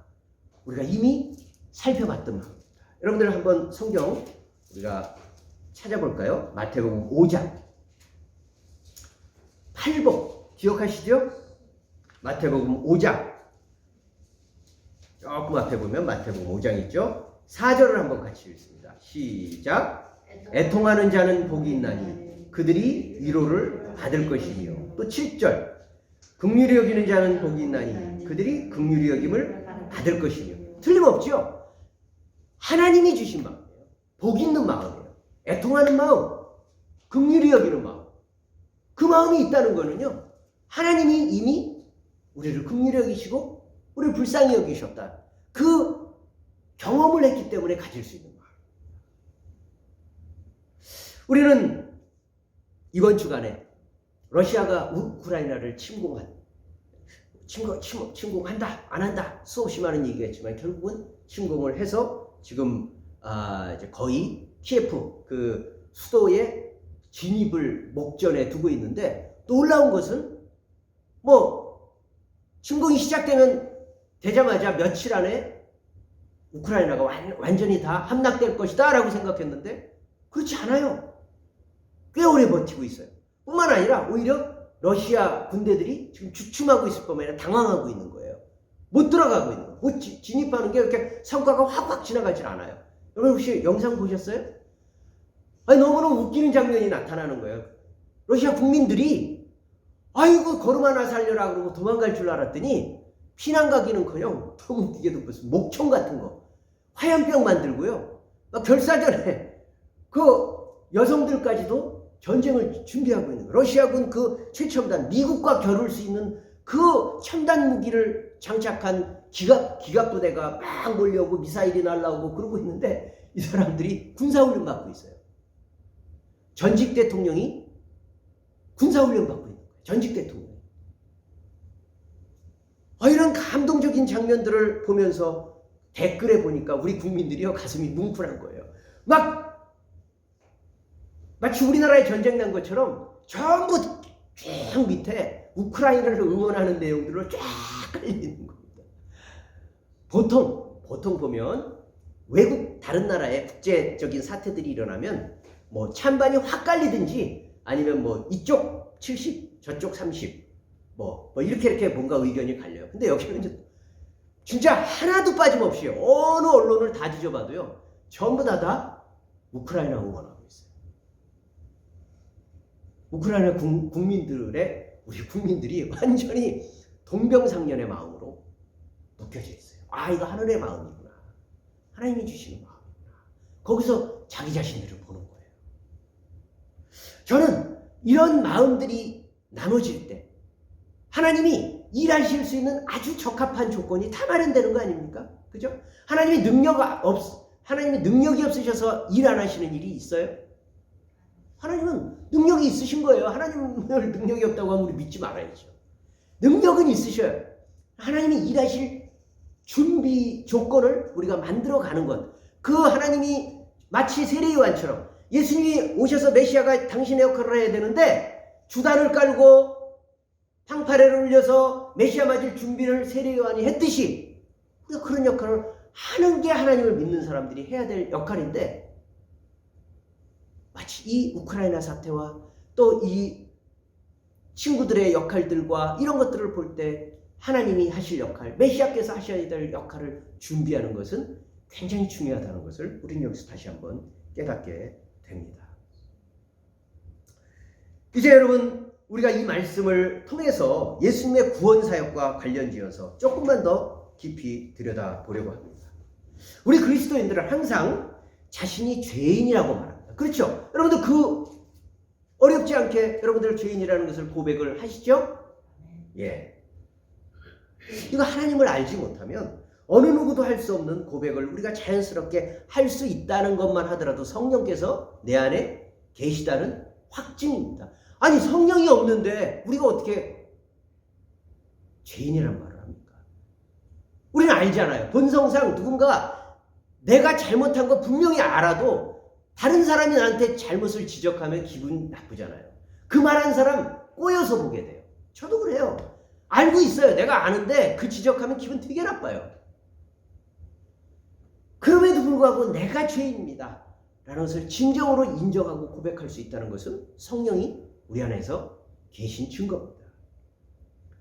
A: 우리가 이미 살펴봤던 마음입니다. 여러분들 한번 성경 우리가 찾아볼까요? 마태복음 5장 8복 기억하시죠? 마태복음 5장 조금 앞에 보면 마태복음 5장 있죠? 4절을 한번 같이 읽습니다. 시작. 애통하는 자는 복이 있나니 그들이 위로를 받을 것이며, 또 7절. 긍휼히 여기는 자는 복이 있나니 그들이 긍휼히 여김을 받을 것이며. 틀림없죠? 하나님이 주신 마음이에요. 복 있는 마음이에요. 애통하는 마음, 긍휼히 여기는 마음. 그 마음이 있다는 거는요, 하나님이 이미 우리를 긍휼히 여기시고 우리를 불쌍히 여기셨다. 그 경험을 했기 때문에 가질 수 있는 마음. 우리는 이번 주간에 러시아가 우크라이나를 침공한다, 안 한다, 수없이 많은 얘기가 있지만 결국은 침공을 해서 지금 이제 거의 키예프 그 수도에 진입을 목전에 두고 있는데, 놀라운 것은 침공이 되자마자 며칠 안에 우크라이나가 완전히 다 함락될 것이다 라고 생각했는데 그렇지 않아요. 꽤 오래 버티고 있어요. 뿐만 아니라 오히려 러시아 군대들이 지금 주춤하고 있을 뿐만 아니라 당황하고 있는 거예요. 못 들어가고 있는 거예요. 못 진입하는 게 그렇게 성과가 확확 지나가질 않아요. 여러분 혹시 영상 보셨어요? 너무너무 웃기는 장면이 나타나는 거예요. 러시아 국민들이 아이고 걸음 하나 살려라 그러고 도망갈 줄 알았더니 피난 가기는커녕 더 웃기게도 무슨 목총 같은 거 화염병 만들고요. 막 결사전에 그 여성들까지도 전쟁을 준비하고 있는 거예요. 러시아군 그 최첨단 미국과 겨룰 수 있는 그 첨단 무기를 장착한 기갑부대가 막 몰려오고 미사일이 날라오고 그러고 있는데 이 사람들이 군사훈련 받고 있어요. 전직 대통령이 군사훈련 받고 있는 거예요. 전직 대통령. 이런 감동적인 장면들을 보면서 댓글에 보니까 우리 국민들이요 가슴이 뭉클한 거예요. 마치 우리나라에 전쟁 난 것처럼 전부 쭉 밑에 우크라이나를 응원하는 내용들로 쫙 깔려있는 겁니다. 보통 보면 외국 다른 나라에 국제적인 사태들이 일어나면 찬반이 확 깔리든지 아니면 이쪽 70 저쪽 30 이렇게 뭔가 의견이 갈려요. 근데 여기는 진짜 하나도 빠짐없이 어느 언론을 다 뒤져봐도요 전부 다 우크라이나 응원하고 있어요. 우크라이나 우리 국민들이 완전히 동병상련의 마음으로 느껴져 있어요. 이거 하늘의 마음이구나. 하나님이 주시는 마음이구나. 거기서 자기 자신들을 보는 거예요. 저는 이런 마음들이 나눠질 때 하나님이 일하실 수 있는 아주 적합한 조건이 다 마련되는 거 아닙니까? 그죠? 하나님이 능력이 없으셔서 일 안 하시는 일이 있어요? 하나님은 능력이 있으신 거예요. 하나님을 능력이 없다고 하면 우리 믿지 말아야죠. 능력은 있으셔요. 하나님이 일하실 준비 조건을 우리가 만들어가는 것. 그 하나님이 마치 세례요한처럼 예수님이 오셔서 메시아가 당신의 역할을 해야 되는데 주단을 깔고 팡파레를 울려서 메시아 맞을 준비를 세례요한이 했듯이 우리가 그런 역할을 하는 게 하나님을 믿는 사람들이 해야 될 역할인데, 마치 이 우크라이나 사태와 또 이 친구들의 역할들과 이런 것들을 볼 때 하나님이 하실 역할, 메시아께서 하셔야 될 역할을 준비하는 것은 굉장히 중요하다는 것을 우리는 여기서 다시 한번 깨닫게 됩니다. 이제 여러분, 우리가 이 말씀을 통해서 예수님의 구원 사역과 관련지어서 조금만 더 깊이 들여다보려고 합니다. 우리 그리스도인들은 항상 자신이 죄인이라고 말합니다. 그렇죠? 여러분들 어렵지 않게 여러분들 죄인이라는 것을 고백을 하시죠? 예. 이거 하나님을 알지 못하면 어느 누구도 할 수 없는 고백을 우리가 자연스럽게 할 수 있다는 것만 하더라도 성령께서 내 안에 계시다는 확증입니다. 아니 성령이 없는데 우리가 어떻게 죄인이란 말을 합니까? 우리는 알잖아요. 본성상 누군가 내가 잘못한 거 분명히 알아도 다른 사람이 나한테 잘못을 지적하면 기분 나쁘잖아요. 그 말한 사람 꼬여서 보게 돼요. 저도 그래요. 알고 있어요. 내가 아는데 그 지적하면 기분 되게 나빠요. 그럼에도 불구하고 내가 죄인입니다 라는 것을 진정으로 인정하고 고백할 수 있다는 것은 성령이 우리 안에서 계신 증거입니다.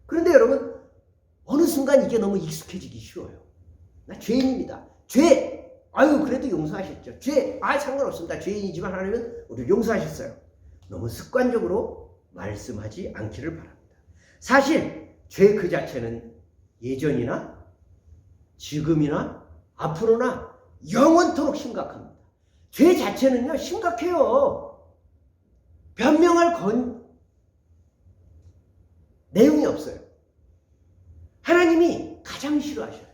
A: 그런데 여러분 어느 순간 이게 너무 익숙해지기 쉬워요. 나 죄인입니다. 죄! 아유 그래도 용서하셨죠. 죄! 아 상관없습니다. 죄인이지만 하나님은 우리를 용서하셨어요. 너무 습관적으로 말씀하지 않기를 바랍니다. 사실 죄 그 자체는 예전이나 지금이나 앞으로나 영원토록 심각합니다. 죄 자체는요 심각해요. 변명할 내용이 없어요. 하나님이 가장 싫어하셔요.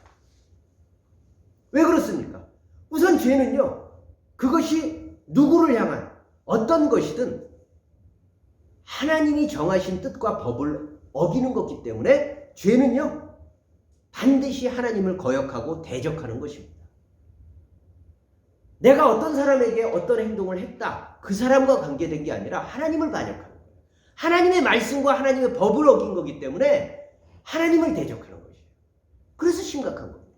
A: 왜 그렇습니까? 우선 죄는요 그것이 누구를 향한 어떤 것이든 하나님이 정하신 뜻과 법을 어기는 것이기 때문에 죄는요 반드시 하나님을 거역하고 대적하는 것입니다. 내가 어떤 사람에게 어떤 행동을 했다 그 사람과 관계된 게 아니라 하나님을 반역하는 거예요. 하나님의 말씀과 하나님의 법을 어긴 거기 때문에 하나님을 대적하는 것이에요. 그래서 심각한 겁니다.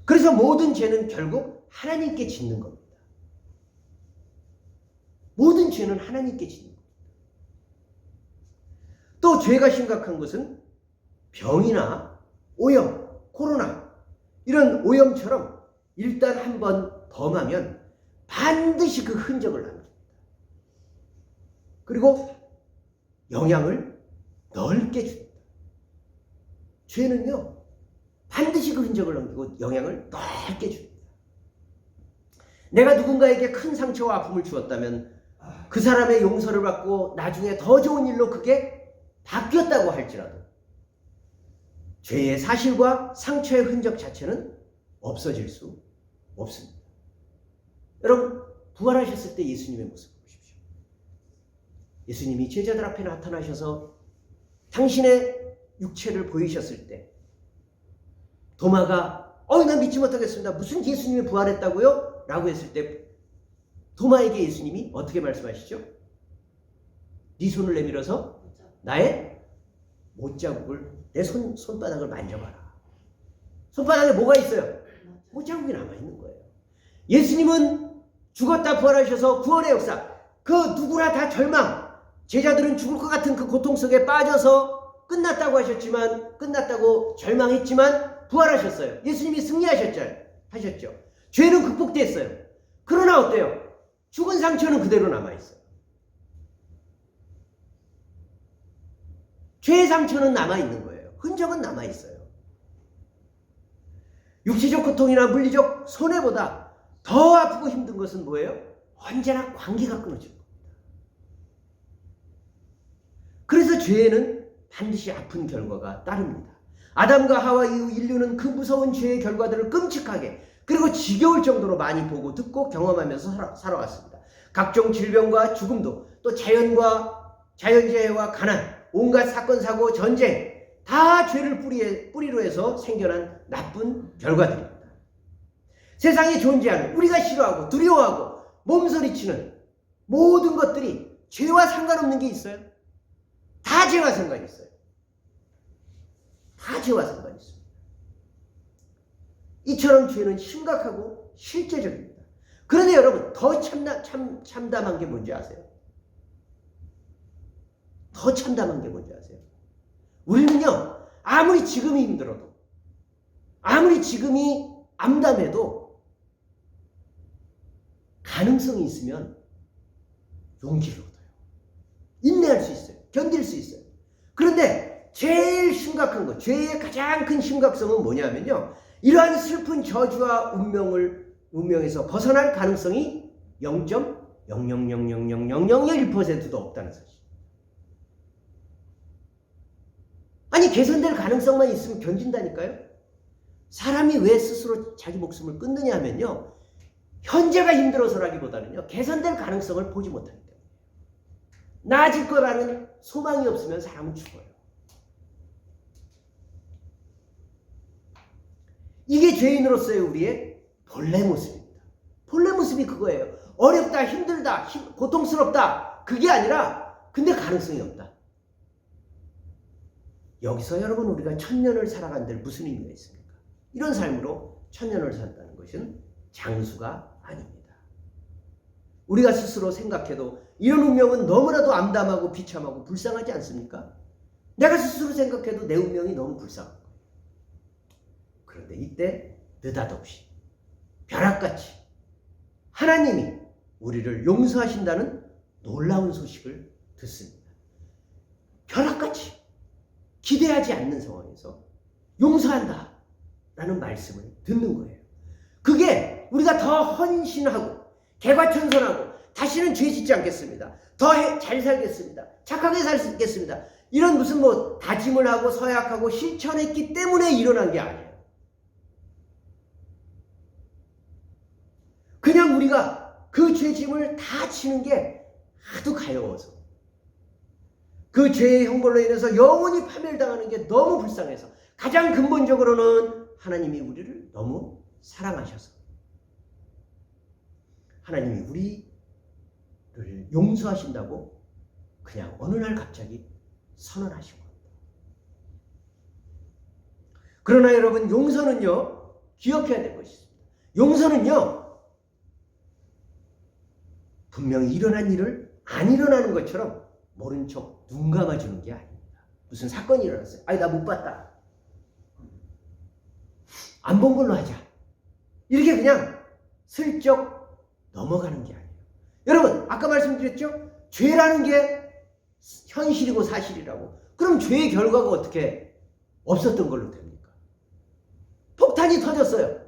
A: 그래서 모든 죄는 결국 하나님께 짓는 겁니다. 모든 죄는 하나님께 짓는 겁니다. 또 죄가 심각한 것은 병이나 오염, 코로나 이런 오염처럼 일단 한번 범하면 반드시 그 흔적을 남깁니다. 그리고 영향을 넓게 줍니다. 죄는요 반드시 그 흔적을 남기고 영향을 넓게 줍니다. 내가 누군가에게 큰 상처와 아픔을 주었다면 그 사람의 용서를 받고 나중에 더 좋은 일로 그게 바뀌었다고 할지라도 죄의 사실과 상처의 흔적 자체는 없어질 수 없습니다. 여러분 부활하셨을 때 예수님의 모습을 보십시오. 예수님이 제자들 앞에 나타나셔서 당신의 육체를 보이셨을 때 도마가 난 믿지 못하겠습니다. 무슨 예수님이 부활했다고요? 라고 했을 때 도마에게 예수님이 어떻게 말씀하시죠? 네 손을 내밀어서 나의 못자국을 내 손바닥을 만져봐라. 손바닥에 뭐가 있어요? 못자국이 남아있는 거예요. 예수님은 죽었다 부활하셔서 구원의 역사 그 누구나 다 절망 제자들은 죽을 것 같은 그 고통 속에 빠져서 끝났다고 하셨지만 끝났다고 절망했지만 부활하셨어요. 예수님이 승리하셨죠. 죄는 극복됐어요. 그러나 어때요? 죽은 상처는 그대로 남아있어요. 죄의 상처는 남아있는 거예요. 흔적은 남아있어요. 육체적 고통이나 물리적 손해보다 더 아프고 힘든 것은 뭐예요? 언제나 관계가 끊어진 겁니다. 그래서 죄에는 반드시 아픈 결과가 따릅니다. 아담과 하와 이후 인류는 그 무서운 죄의 결과들을 끔찍하게 그리고 지겨울 정도로 많이 보고 듣고 경험하면서 살아왔습니다. 각종 질병과 죽음도 또 자연재해와 가난, 온갖 사건, 사고, 전쟁 다 죄를 뿌리로 해서 생겨난 나쁜 결과들입니다. 세상에 존재하는 우리가 싫어하고 두려워하고 몸서리치는 모든 것들이 죄와 상관없는 게 있어요? 다 죄와 상관이 있어요. 다 죄와 상관이 있습니다. 이처럼 죄는 심각하고 실제적입니다. 그런데 여러분 더 참담한 게 뭔지 아세요? 더 참담한 게 뭔지 아세요? 우리는요 아무리 지금이 힘들어도 아무리 지금이 암담해도 가능성이 있으면 용기를 얻어요. 인내할 수 있어요. 견딜 수 있어요. 그런데 제일 심각한 것, 죄의 가장 큰 심각성은 뭐냐면요. 이러한 슬픈 저주와 운명에서 벗어날 가능성이 0.0000001%도 없다는 사실. 아니, 개선될 가능성만 있으면 견딘다니까요. 사람이 왜 스스로 자기 목숨을 끊느냐 하면요, 현재가 힘들어서라기보다는요, 개선될 가능성을 보지 못하기 때문에. 나아질 거라는 소망이 없으면 사람은 죽어요. 이게 죄인으로서의 우리의 본래 모습입니다. 본래 모습이 그거예요. 어렵다, 힘들다, 고통스럽다, 그게 아니라 근데 가능성이 없다. 여기서 여러분, 우리가 천년을 살아간들 무슨 의미가 있습니까? 이런 삶으로 천년을 산다는 것은 장수가 아닙니다. 우리가 스스로 생각해도 이런 운명은 너무나도 암담하고 비참하고 불쌍하지 않습니까? 내가 스스로 생각해도 내 운명이 너무 불쌍한 거예요. 그런데 이때 느닷없이 벼락같이 하나님이 우리를 용서하신다는 놀라운 소식을 듣습니다. 벼락같이 기대하지 않는 상황에서 용서한다 라는 말씀을 듣는 거예요. 그게 우리가 더 헌신하고 개과천선하고 다시는 죄 짓지 않겠습니다, 더 잘 살겠습니다, 착하게 살겠습니다, 이런 무슨 다짐을 하고 서약하고 실천했기 때문에 일어난 게 아니에요. 그냥 우리가 그 죄짐을 다 치는 게 하도 가여워서, 그 죄의 형벌로 인해서 영원히 파멸당하는 게 너무 불쌍해서, 가장 근본적으로는 하나님이 우리를 너무 사랑하셔서 하나님이 우리를 용서하신다고 그냥 어느 날 갑자기 선언하신 겁니다. 그러나 여러분, 용서는요, 기억해야 될 것이 있습니다. 용서는요, 분명히 일어난 일을 안 일어나는 것처럼 모른 척 눈 감아주는 게 아닙니다. 무슨 사건이 일어났어요. 아니, 나 못 봤다, 안 본 걸로 하자, 이렇게 그냥 슬쩍 넘어가는 게 아니에요. 여러분, 아까 말씀드렸죠? 죄라는 게 현실이고 사실이라고. 그럼 죄의 결과가 어떻게 없었던 걸로 됩니까? 폭탄이 터졌어요.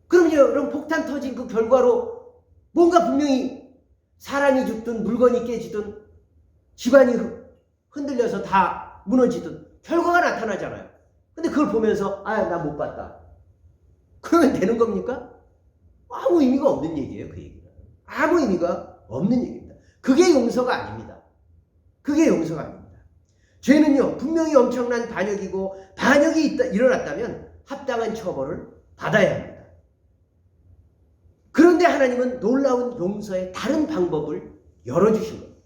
A: 그럼요, 여러분, 폭탄 터진 그 결과로 뭔가 분명히 사람이 죽든 물건이 깨지든 집안이 흔들려서 다 무너지든 결과가 나타나잖아요. 근데 그걸 보면서 나 못 봤다, 그러면 되는 겁니까? 아무 의미가 없는 얘기예요. 그 얘기는 아무 의미가 없는 얘기입니다. 그게 용서가 아닙니다. 그게 용서가 아닙니다. 죄는요, 분명히 엄청난 반역이고, 반역이 일어났다면 합당한 처벌을 받아야 합니다. 그런데 하나님은 놀라운 용서의 다른 방법을 열어주신 겁니다.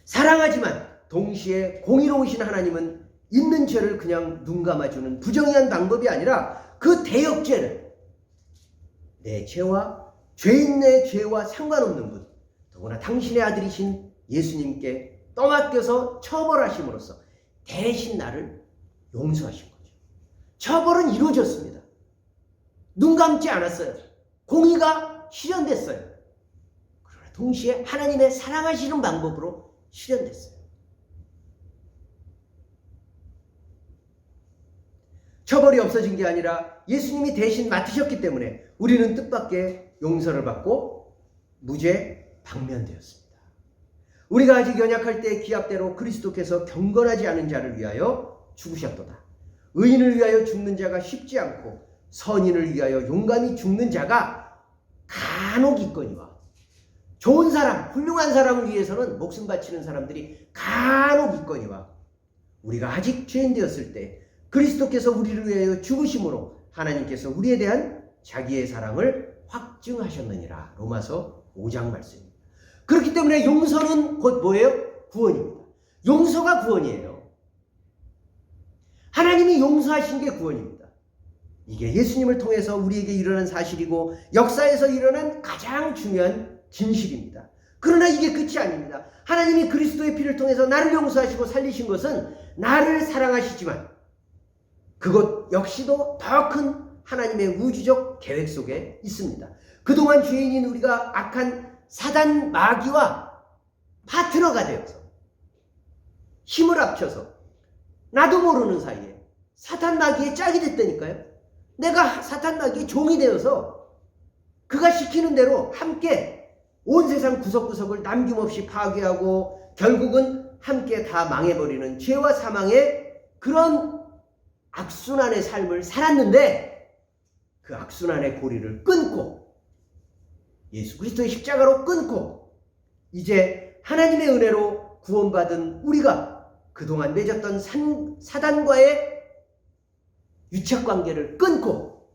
A: 사랑하지만 동시에 공의로우신 하나님은 있는 죄를 그냥 눈 감아주는 부정의한 방법이 아니라 그 대역죄를, 내 죄와 죄인의 죄와 상관없는 분, 더구나 당신의 아들이신 예수님께 떠맡겨서 처벌하심으로써 대신 나를 용서하신 거죠. 처벌은 이루어졌습니다. 눈 감지 않았어요. 공의가 실현됐어요. 그러나 동시에 하나님의 사랑하시는 방법으로 실현됐어요. 처벌이 없어진 게 아니라 예수님이 대신 맡으셨기 때문에 우리는 뜻밖의 용서를 받고 무죄 방면되었습니다. 우리가 아직 연약할 때 기합대로 그리스도께서 경건하지 않은 자를 위하여 죽으셨도다. 의인을 위하여 죽는 자가 쉽지 않고 선인을 위하여 용감히 죽는 자가 간혹 있거니와. 좋은 사람, 훌륭한 사람을 위해서는 목숨 바치는 사람들이 간혹 있거니와, 우리가 아직 죄인 되었을 때 그리스도께서 우리를 위하여 죽으심으로 하나님께서 우리에 대한 자기의 사랑을 확증하셨느니라. 로마서 5장 말씀입니다. 그렇기 때문에 용서는 곧 뭐예요? 구원입니다. 용서가 구원이에요. 하나님이 용서하신 게 구원입니다. 이게 예수님을 통해서 우리에게 일어난 사실이고 역사에서 일어난 가장 중요한 진실입니다. 그러나 이게 끝이 아닙니다. 하나님이 그리스도의 피를 통해서 나를 용서하시고 살리신 것은 나를 사랑하시지만 그것 역시도 더 큰 하나님의 우주적 계획 속에 있습니다. 그동안 죄인인 우리가 악한 사단 마귀와 파트너가 되어서 힘을 합쳐서 나도 모르는 사이에 사단 마귀의 짝이 됐다니까요. 내가 사단 마귀의 종이 되어서 그가 시키는 대로 함께 온 세상 구석구석을 남김없이 파괴하고 결국은 함께 다 망해버리는 죄와 사망의 그런 악순환의 삶을 살았는데 그 악순환의 고리를 끊고 예수 그리스도의 십자가로 끊고 이제 하나님의 은혜로 구원받은 우리가 그동안 맺었던 사단과의 유착관계를 끊고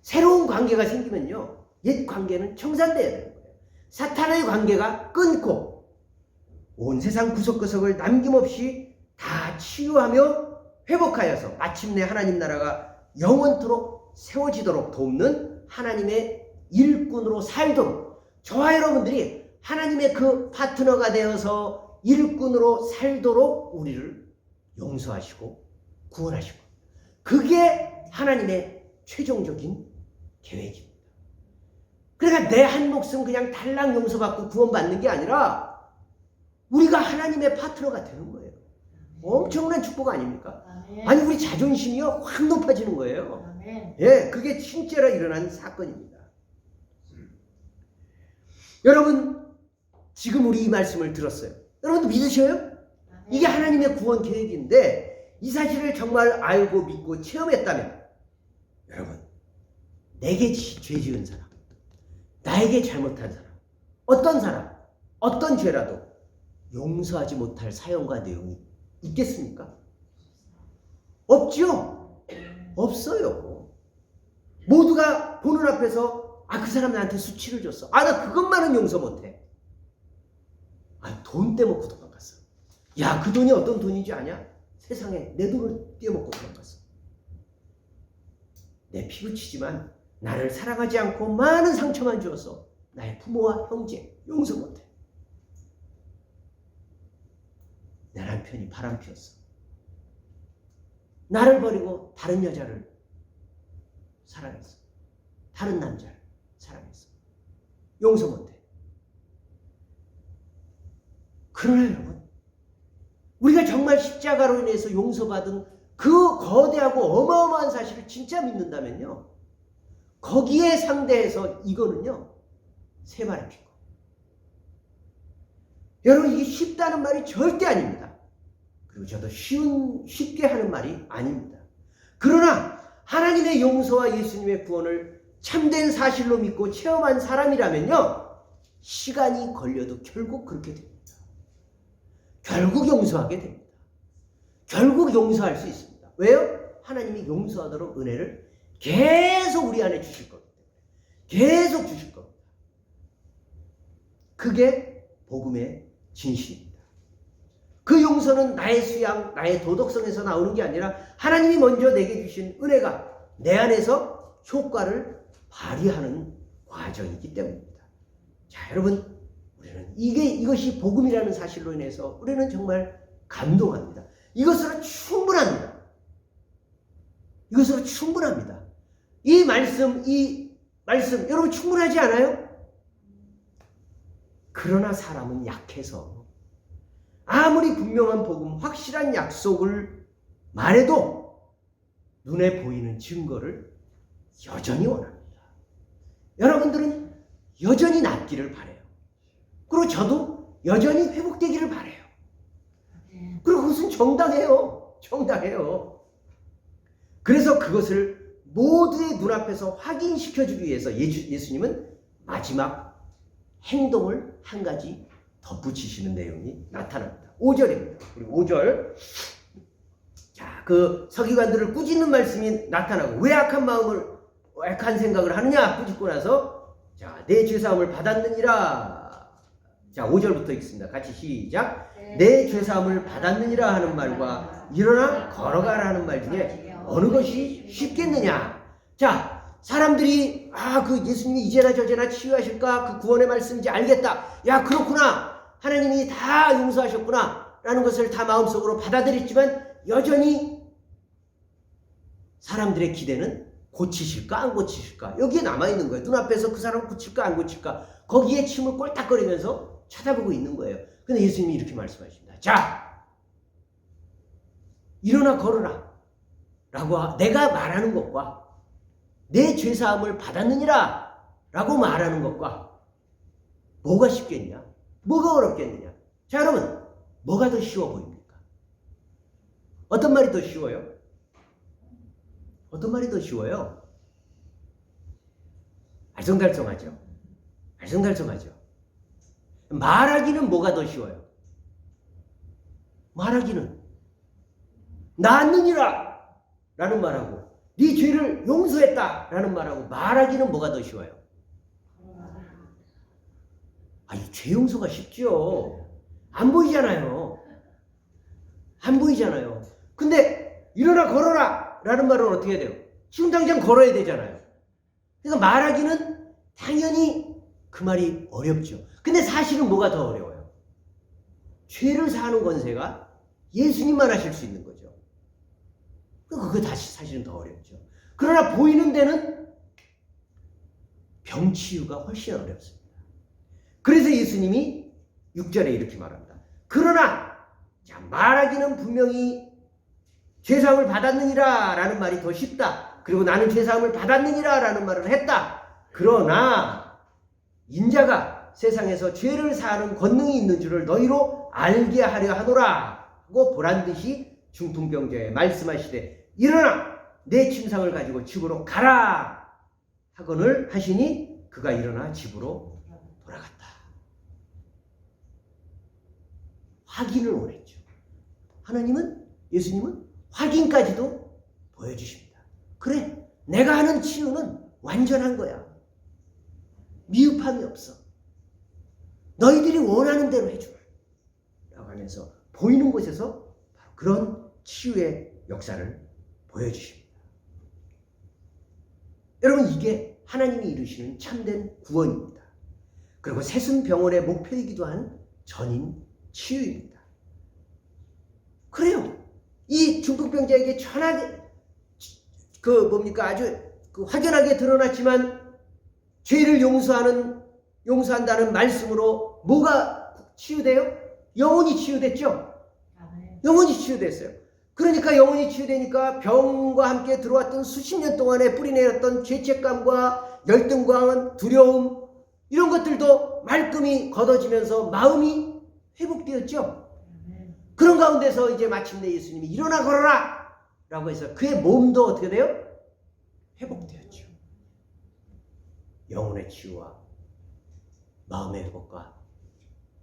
A: 새로운 관계가 생기면요, 옛 관계는 청산돼야 되는 거예요. 사탄의 관계가 끊고 온 세상 구석구석을 남김없이 다 치유하며 회복하여서 마침내 하나님 나라가 영원토록 세워지도록 돕는 하나님의 일꾼으로 살도록, 저와 여러분들이 하나님의 그 파트너가 되어서 일꾼으로 살도록 우리를 용서하시고 구원하시고, 그게 하나님의 최종적인 계획입니다. 그러니까 내 한 목숨 그냥 달랑 용서받고 구원받는 게 아니라 우리가 하나님의 파트너가 되는 거예요. 엄청난 축복 아닙니까? 아니, 우리 자존심이요 확 높아지는 거예요. 예, 그게 실제로 일어난 사건입니다. 여러분, 지금 우리 이 말씀을 들었어요. 여러분도 믿으셔요? 이게 하나님의 구원 계획인데 이 사실을 정말 알고 믿고 체험했다면, 여러분, 내게 죄 지은 사람, 나에게 잘못한 사람, 어떤 죄라도 용서하지 못할 사연과 내용이 있겠습니까? 없죠? 없어요. 모두가 보는 앞에서 그 사람 나한테 수치를 줬어. 나 그것만은 용서 못해. 돈 떼먹고 도망갔어. 야, 그 돈이 어떤 돈인지 아냐? 세상에 내 돈을 떼먹고 도망갔어. 내 피부치지만 나를 사랑하지 않고 많은 상처만 주었어. 나의 부모와 형제 용서 못해. 내 남편이 바람 피웠어. 나를 버리고 다른 여자를 사랑했어. 다른 남자를 사랑했어. 용서 못해. 그러나 여러분, 우리가 정말 십자가로 인해서 용서받은 그 거대하고 어마어마한 사실을 진짜 믿는다면요, 거기에 상대해서 이거는요, 세 발의 피고. 여러분, 이게 쉽다는 말이 절대 아닙니다. 그리고 저도 쉽게 하는 말이 아닙니다. 그러나 하나님의 용서와 예수님의 구원을 참된 사실로 믿고 체험한 사람이라면요, 시간이 걸려도 결국 그렇게 됩니다. 결국 용서하게 됩니다. 결국 용서할 수 있습니다. 왜요? 하나님이 용서하도록 은혜를 계속 우리 안에 주실 겁니다. 계속 주실 겁니다. 그게 복음의 진실입니다. 그 용서는 나의 수양, 나의 도덕성에서 나오는 게 아니라 하나님이 먼저 내게 주신 은혜가 내 안에서 효과를 발휘하는 과정이기 때문입니다. 자, 여러분, 우리는 이것이 복음이라는 사실로 인해서 우리는 정말 감동합니다. 이것으로 충분합니다. 이것으로 충분합니다. 이 말씀 여러분 충분하지 않아요? 그러나 사람은 약해서 아무리 분명한 복음, 확실한 약속을 말해도 눈에 보이는 증거를 여전히 원합니다. 여러분들은 여전히 낫기를 바라요. 그리고 저도 여전히 회복되기를 바라요. 그리고 그것은 정당해요. 그래서 그것을 모두의 눈앞에서 확인시켜주기 위해서 예수님은 마지막 행동을 한 가지 덧붙이시는 내용이 나타납니다. 5절입니다. 그리고 5절. 자, 그 서기관들을 꾸짖는 말씀이 나타나고, 왜 악한 생각을 하느냐? 꾸짖고 나서, 자, 내 죄사함을 받았느니라. 자, 5절부터 읽습니다. 같이 시작. 내 죄사함을 받았느니라 하는 말과 일어나 걸어가라 하는 말 중에 어느 것이 쉽겠느냐? 자, 사람들이 그 예수님이 이제나 저제나 치유하실까? 그 구원의 말씀인지 알겠다. 야, 그렇구나. 하나님이 다 용서하셨구나. 라는 것을 다 마음속으로 받아들였지만 여전히 사람들의 기대는 고치실까 안 고치실까? 여기에 남아있는 거예요. 눈앞에서 그 사람 고칠까 안 고칠까? 거기에 침을 꼴딱거리면서 쳐다보고 있는 거예요. 근데 예수님이 이렇게 말씀하십니다. 자, 일어나 걸어라. 라고 내가 말하는 것과 내 죄사함을 받았느니라 라고 말하는 것과 뭐가 쉽겠냐? 뭐가 어렵겠느냐? 자, 여러분, 뭐가 더 쉬워 보입니까? 어떤 말이 더 쉬워요? 어떤 말이 더 쉬워요? 알쏭달쏭하죠. 알쏭달쏭하죠. 말하기는 뭐가 더 쉬워요? 말하기는 나았느니라 라는 말하고 네 죄를 용서했다 라는 말하고 말하기는 뭐가 더 쉬워요? 아니, 죄 용서가 쉽죠. 안 보이잖아요. 안 보이잖아요. 근데 일어나 걸어라 라는 말은 어떻게 해야 돼요? 지금 당장 걸어야 되잖아요. 그러니까 말하기는 당연히 그 말이 어렵죠. 근데 사실은 뭐가 더 어려워요? 죄를 사하는 권세가 예수님만 하실 수 있는 거죠. 그거 다시 사실은 더 어렵죠. 그러나 보이는 데는 병치유가 훨씬 어렵습니다. 그래서 예수님이 6절에 이렇게 말합니다. 그러나 자, 말하기는 분명히 죄사함을 받았느니라 라는 말이 더 쉽다. 그리고 나는 죄사함을 받았느니라 라는 말을 했다. 그러나 인자가 세상에서 죄를 사하는 권능이 있는 줄을 너희로 알게 하려 하노라 하고 보란듯이 중풍병자에 말씀하시되 일어나 내 침상을 가지고 집으로 가라 하거늘 하시니 그가 일어나 집으로 돌아갔다. 확인을 원했죠. 하나님은, 예수님은 확인까지도 보여주십니다. 그래, 내가 하는 치유는 완전한 거야. 미흡함이 없어. 너희들이 원하는 대로 해주라 라고 하면서 보이는 곳에서 바로 그런 치유의 역사를 보여주십니다. 여러분, 이게 하나님이 이루시는 참된 구원입니다. 그리고 새순병원의 목표이기도 한 전인 치유입니다. 그래요. 이 중풍병자에게 전하게 아주 확연하게 드러났지만 죄를 용서한다는 말씀으로 뭐가 치유돼요? 영혼이 치유됐죠? 영혼이 치유됐어요. 그러니까 영혼이 치유되니까 병과 함께 들어왔던 수십 년 동안에 뿌리내렸던 죄책감과 열등감, 두려움 이런 것들도 말끔히 걷어지면서 마음이 회복되었죠. 그런 가운데서 이제 마침내 예수님이 일어나 걸어라 라고 해서 그의 몸도 어떻게 돼요? 회복되었죠. 영혼의 치유와 마음의 회복과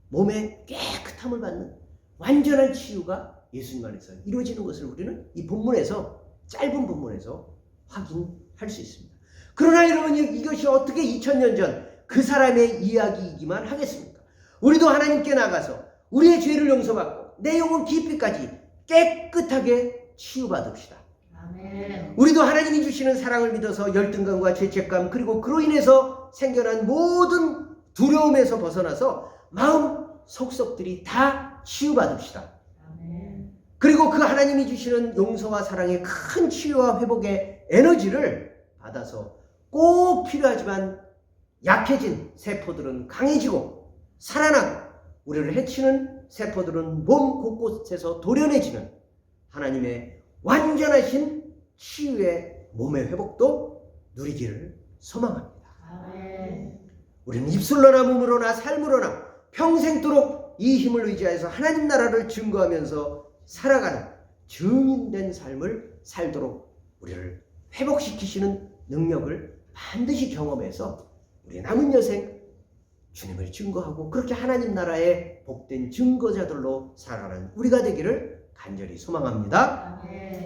A: 몸의 깨끗함을 받는 완전한 치유가 예수님 안에서 이루어지는 것을 우리는 이 본문에서, 짧은 본문에서 확인할 수 있습니다. 그러나 여러분, 이것이 어떻게 2000년 전 그 사람의 이야기이기만 하겠습니까? 우리도 하나님께 나가서 우리의 죄를 용서받고 내 영혼 깊이까지 깨끗하게 치유받읍시다. 아멘. 우리도 하나님이 주시는 사랑을 믿어서 열등감과 죄책감 그리고 그로 인해서 생겨난 모든 두려움에서 벗어나서 마음 속속들이 다 치유받읍시다. 아멘. 그리고 그 하나님이 주시는 용서와 사랑의 큰 치유와 회복의 에너지를 받아서 꼭 필요하지만 약해진 세포들은 강해지고 살아나고 우리를 해치는 세포들은 몸 곳곳에서 도려내지는 하나님의 완전하신 치유의 몸의 회복도 누리기를 소망합니다. 아멘. 우리는 입술로나 몸으로나 삶으로나 평생도록 이 힘을 의지해서 하나님 나라를 증거하면서 살아가는 증인된 삶을 살도록 우리를 회복시키시는 능력을 반드시 경험해서 우리 남은 여생 주님을 증거하고 그렇게 하나님 나라의 복된 증거자들로 살아가는 우리가 되기를 간절히 소망합니다. 아멘.